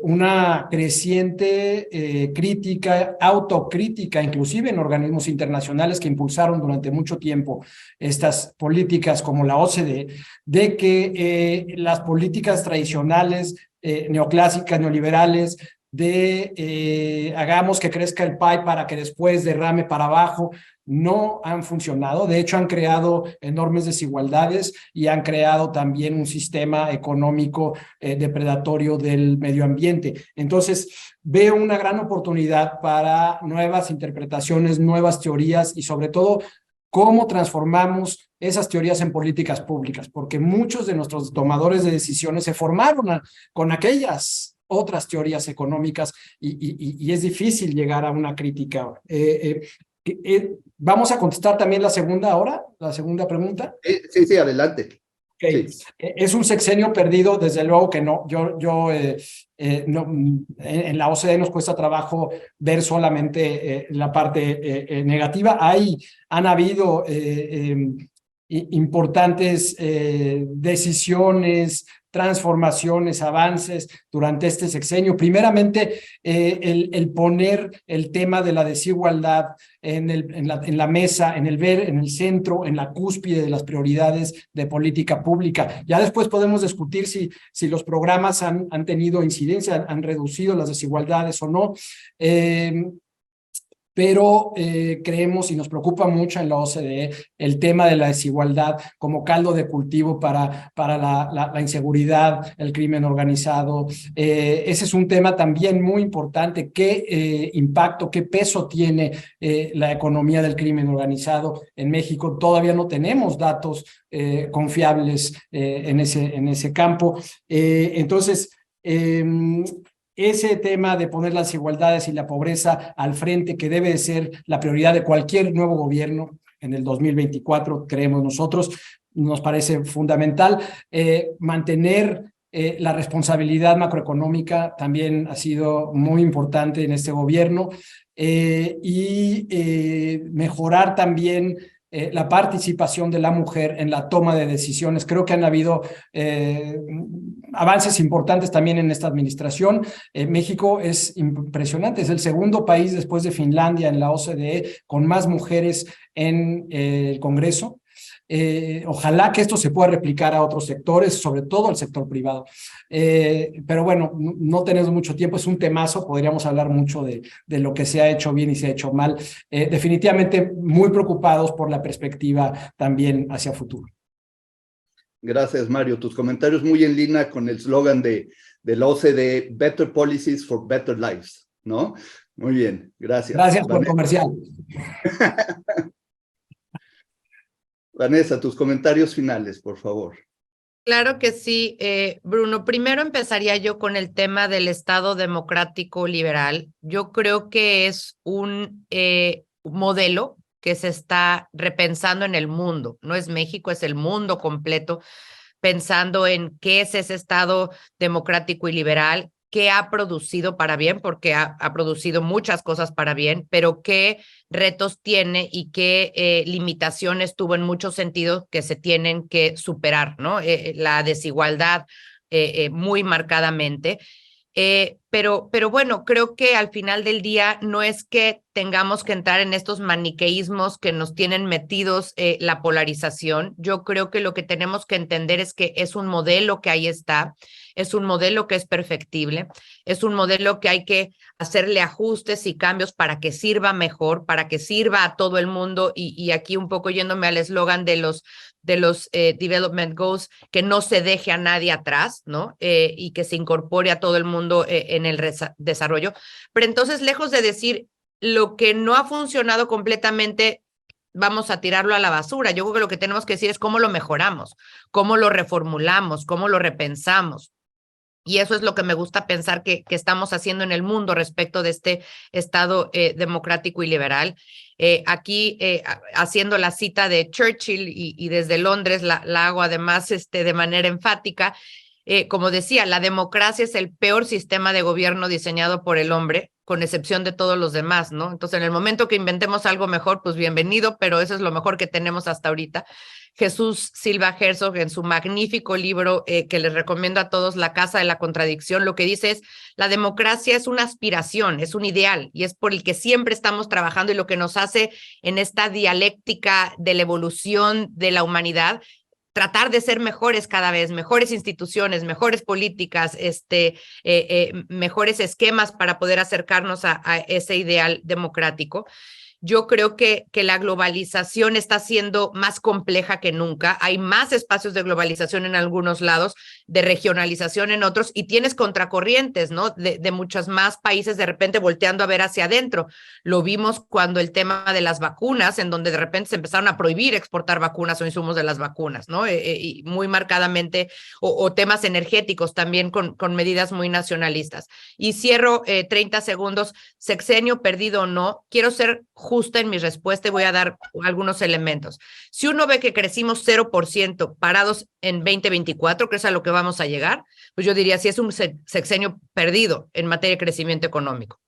una creciente crítica, autocrítica, inclusive en organismos internacionales que impulsaron durante mucho tiempo estas políticas como la OCDE, de que las políticas tradicionales, neoclásicas, neoliberales, hagamos que crezca el pie para que después derrame para abajo, no han funcionado. De hecho, han creado enormes desigualdades y han creado también un sistema económico depredatorio del medio ambiente. Entonces, veo una gran oportunidad para nuevas interpretaciones, nuevas teorías y sobre todo cómo transformamos esas teorías en políticas públicas, porque muchos de nuestros tomadores de decisiones se formaron con aquellas otras teorías económicas y es difícil llegar a una crítica. Vamos a contestar también la segunda pregunta. Sí, adelante. Okay. Sí. Es un sexenio perdido, desde luego que no. No, en la OCDE nos cuesta trabajo ver solamente la parte negativa. Han habido importantes decisiones, transformaciones, avances durante este sexenio. Primeramente, el poner el tema de la desigualdad en la mesa, en el centro, en la cúspide de las prioridades de política pública. Ya después podemos discutir si los programas han tenido incidencia, han reducido las desigualdades o no. Pero creemos y nos preocupa mucho en la OCDE el tema de la desigualdad como caldo de cultivo para la inseguridad, el crimen organizado. Ese es un tema también muy importante. ¿Qué impacto, qué peso tiene la economía del crimen organizado en México? Todavía no tenemos datos confiables en ese campo. Entonces, ese tema de poner las desigualdades y la pobreza al frente, que debe de ser la prioridad de cualquier nuevo gobierno en el 2024, creemos nosotros, nos parece fundamental. Mantener la responsabilidad macroeconómica también ha sido muy importante en este gobierno y mejorar también la participación de la mujer en la toma de decisiones. Creo que han habido avances importantes también en esta administración. México es impresionante, es el segundo país después de Finlandia en la OCDE con más mujeres en el Congreso. Ojalá que esto se pueda replicar a otros sectores, sobre todo al sector privado. Pero bueno, no tenemos mucho tiempo, es un temazo, podríamos hablar mucho de lo que se ha hecho bien y se ha hecho mal. Definitivamente muy preocupados por la perspectiva también hacia futuro. Gracias, Mario. Tus comentarios muy en línea con el eslogan de la OCDE, Better Policies for Better Lives, ¿no? Muy bien, gracias. Gracias por el comercial. Vanessa, tus comentarios finales, por favor. Claro que sí, Bruno. Primero empezaría yo con el tema del Estado democrático liberal. Yo creo que es un modelo que se está repensando en el mundo. No es México, es el mundo completo, pensando en qué es ese Estado democrático y liberal, qué ha producido para bien, porque ha producido muchas cosas para bien, pero qué retos tiene y qué limitaciones tuvo en muchos sentidos que se tienen que superar, ¿no? La desigualdad muy marcadamente. Pero bueno, creo que al final del día no es que tengamos que entrar en estos maniqueísmos que nos tienen metidos la polarización. Yo creo que lo que tenemos que entender es que es un modelo que ahí está, es un modelo que es perfectible, es un modelo que hay que hacerle ajustes y cambios para que sirva mejor, para que sirva a todo el mundo y aquí un poco yéndome al eslogan de los Development Goals, que no se deje a nadie atrás, ¿no? Y que se incorpore a todo el mundo en el desarrollo. Pero entonces, lejos de decir lo que no ha funcionado completamente, vamos a tirarlo a la basura. Yo creo que lo que tenemos que decir es cómo lo mejoramos, cómo lo reformulamos, cómo lo repensamos. Y eso es lo que me gusta pensar que estamos haciendo en el mundo respecto de este Estado democrático y liberal. Aquí, haciendo la cita de Churchill y desde Londres la hago además de manera enfática, como decía, la democracia es el peor sistema de gobierno diseñado por el hombre, con excepción de todos los demás, ¿no? Entonces, en el momento que inventemos algo mejor, pues bienvenido, pero eso es lo mejor que tenemos hasta ahorita. Jesús Silva Herzog, en su magnífico libro que les recomiendo a todos, La Casa de la Contradicción, lo que dice es, la democracia es una aspiración, es un ideal, y es por el que siempre estamos trabajando y lo que nos hace en esta dialéctica de la evolución de la humanidad, tratar de ser mejores cada vez, mejores instituciones, mejores políticas, mejores esquemas para poder acercarnos a ese ideal democrático. Yo creo que la globalización está siendo más compleja que nunca. Hay más espacios de globalización en algunos lados, de regionalización en otros, y tienes contracorrientes, ¿no? De muchos más países de repente volteando a ver hacia adentro. Lo vimos cuando el tema de las vacunas, en donde de repente se empezaron a prohibir exportar vacunas o insumos de las vacunas, ¿no? Y muy marcadamente, o temas energéticos también con medidas muy nacionalistas. Y cierro 30 segundos, sexenio perdido o no, quiero ser justa en mi respuesta y voy a dar algunos elementos. Si uno ve que crecimos 0% parados en 2024, que es a lo que vamos a llegar, pues yo diría si es un sexenio perdido en materia de crecimiento económico.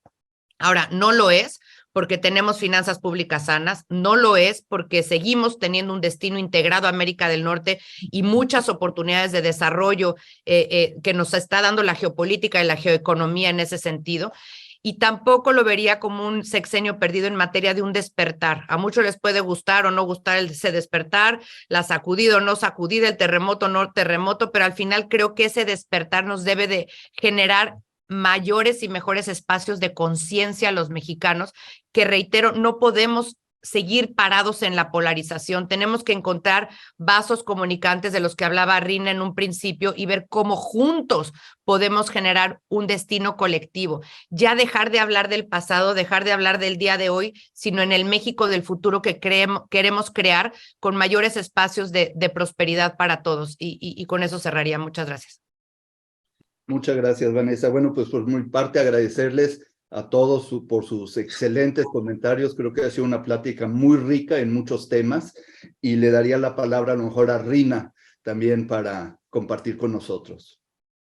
Ahora, no lo es porque tenemos finanzas públicas sanas, no lo es porque seguimos teniendo un destino integrado a América del Norte y muchas oportunidades de desarrollo que nos está dando la geopolítica y la geoeconomía en ese sentido. Y tampoco lo vería como un sexenio perdido en materia de un despertar. A muchos les puede gustar o no gustar ese despertar, la sacudida o no sacudida, el terremoto o no terremoto, pero al final creo que ese despertar nos debe de generar mayores y mejores espacios de conciencia a los mexicanos, que reitero, no podemos seguir parados en la polarización. Tenemos que encontrar vasos comunicantes de los que hablaba Rina en un principio y ver cómo juntos podemos generar un destino colectivo. Ya dejar de hablar del pasado, dejar de hablar del día de hoy, sino en el México del futuro que queremos crear con mayores espacios de prosperidad para todos. Y con eso cerraría. Muchas gracias. Muchas gracias, Vanessa. Bueno, pues por mi parte agradecerles a todos por sus excelentes comentarios. Creo que ha sido una plática muy rica en muchos temas y le daría la palabra a lo mejor a Rina también para compartir con nosotros.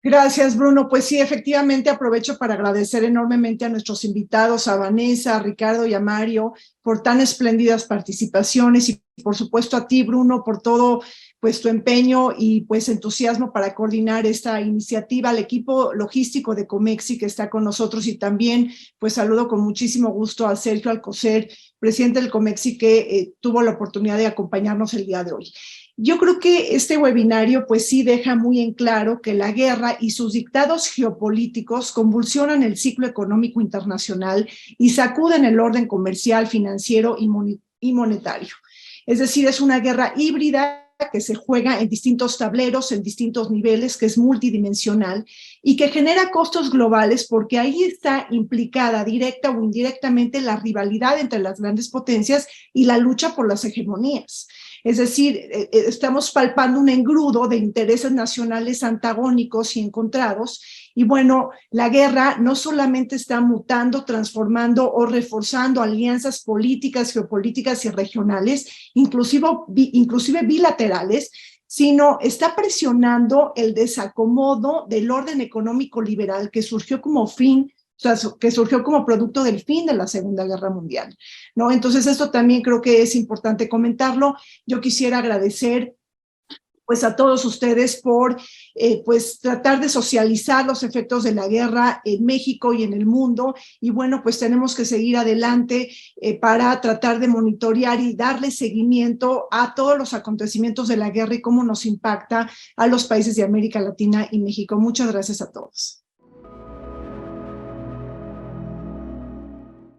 Gracias, Bruno. Pues sí, efectivamente aprovecho para agradecer enormemente a nuestros invitados, a Vanessa, a Ricardo y a Mario, por tan espléndidas participaciones y por supuesto a ti, Bruno, por todo pues tu empeño y pues entusiasmo para coordinar esta iniciativa, al equipo logístico de Comexi que está con nosotros y también pues saludo con muchísimo gusto a Sergio Alcocer, presidente del Comexi, que tuvo la oportunidad de acompañarnos el día de hoy. Yo creo que este webinario pues sí deja muy en claro que la guerra y sus dictados geopolíticos convulsionan el ciclo económico internacional y sacuden el orden comercial, financiero y monetario. Es decir, es una guerra híbrida que se juega en distintos tableros, en distintos niveles, que es multidimensional y que genera costos globales porque ahí está implicada directa o indirectamente la rivalidad entre las grandes potencias y la lucha por las hegemonías. Es decir, estamos palpando un engrudo de intereses nacionales antagónicos y encontrados. Y bueno, la guerra no solamente está mutando, transformando o reforzando alianzas políticas, geopolíticas y regionales, inclusive bilaterales, sino está presionando el desacomodo del orden económico liberal que surgió como que surgió como producto del fin de la Segunda Guerra Mundial, ¿no? Entonces, esto también creo que es importante comentarlo. Yo quisiera agradecer pues a todos ustedes por pues tratar de socializar los efectos de la guerra en México y en el mundo, y bueno, pues tenemos que seguir adelante para tratar de monitorear y darle seguimiento a todos los acontecimientos de la guerra y cómo nos impacta a los países de América Latina y México. Muchas gracias a todos.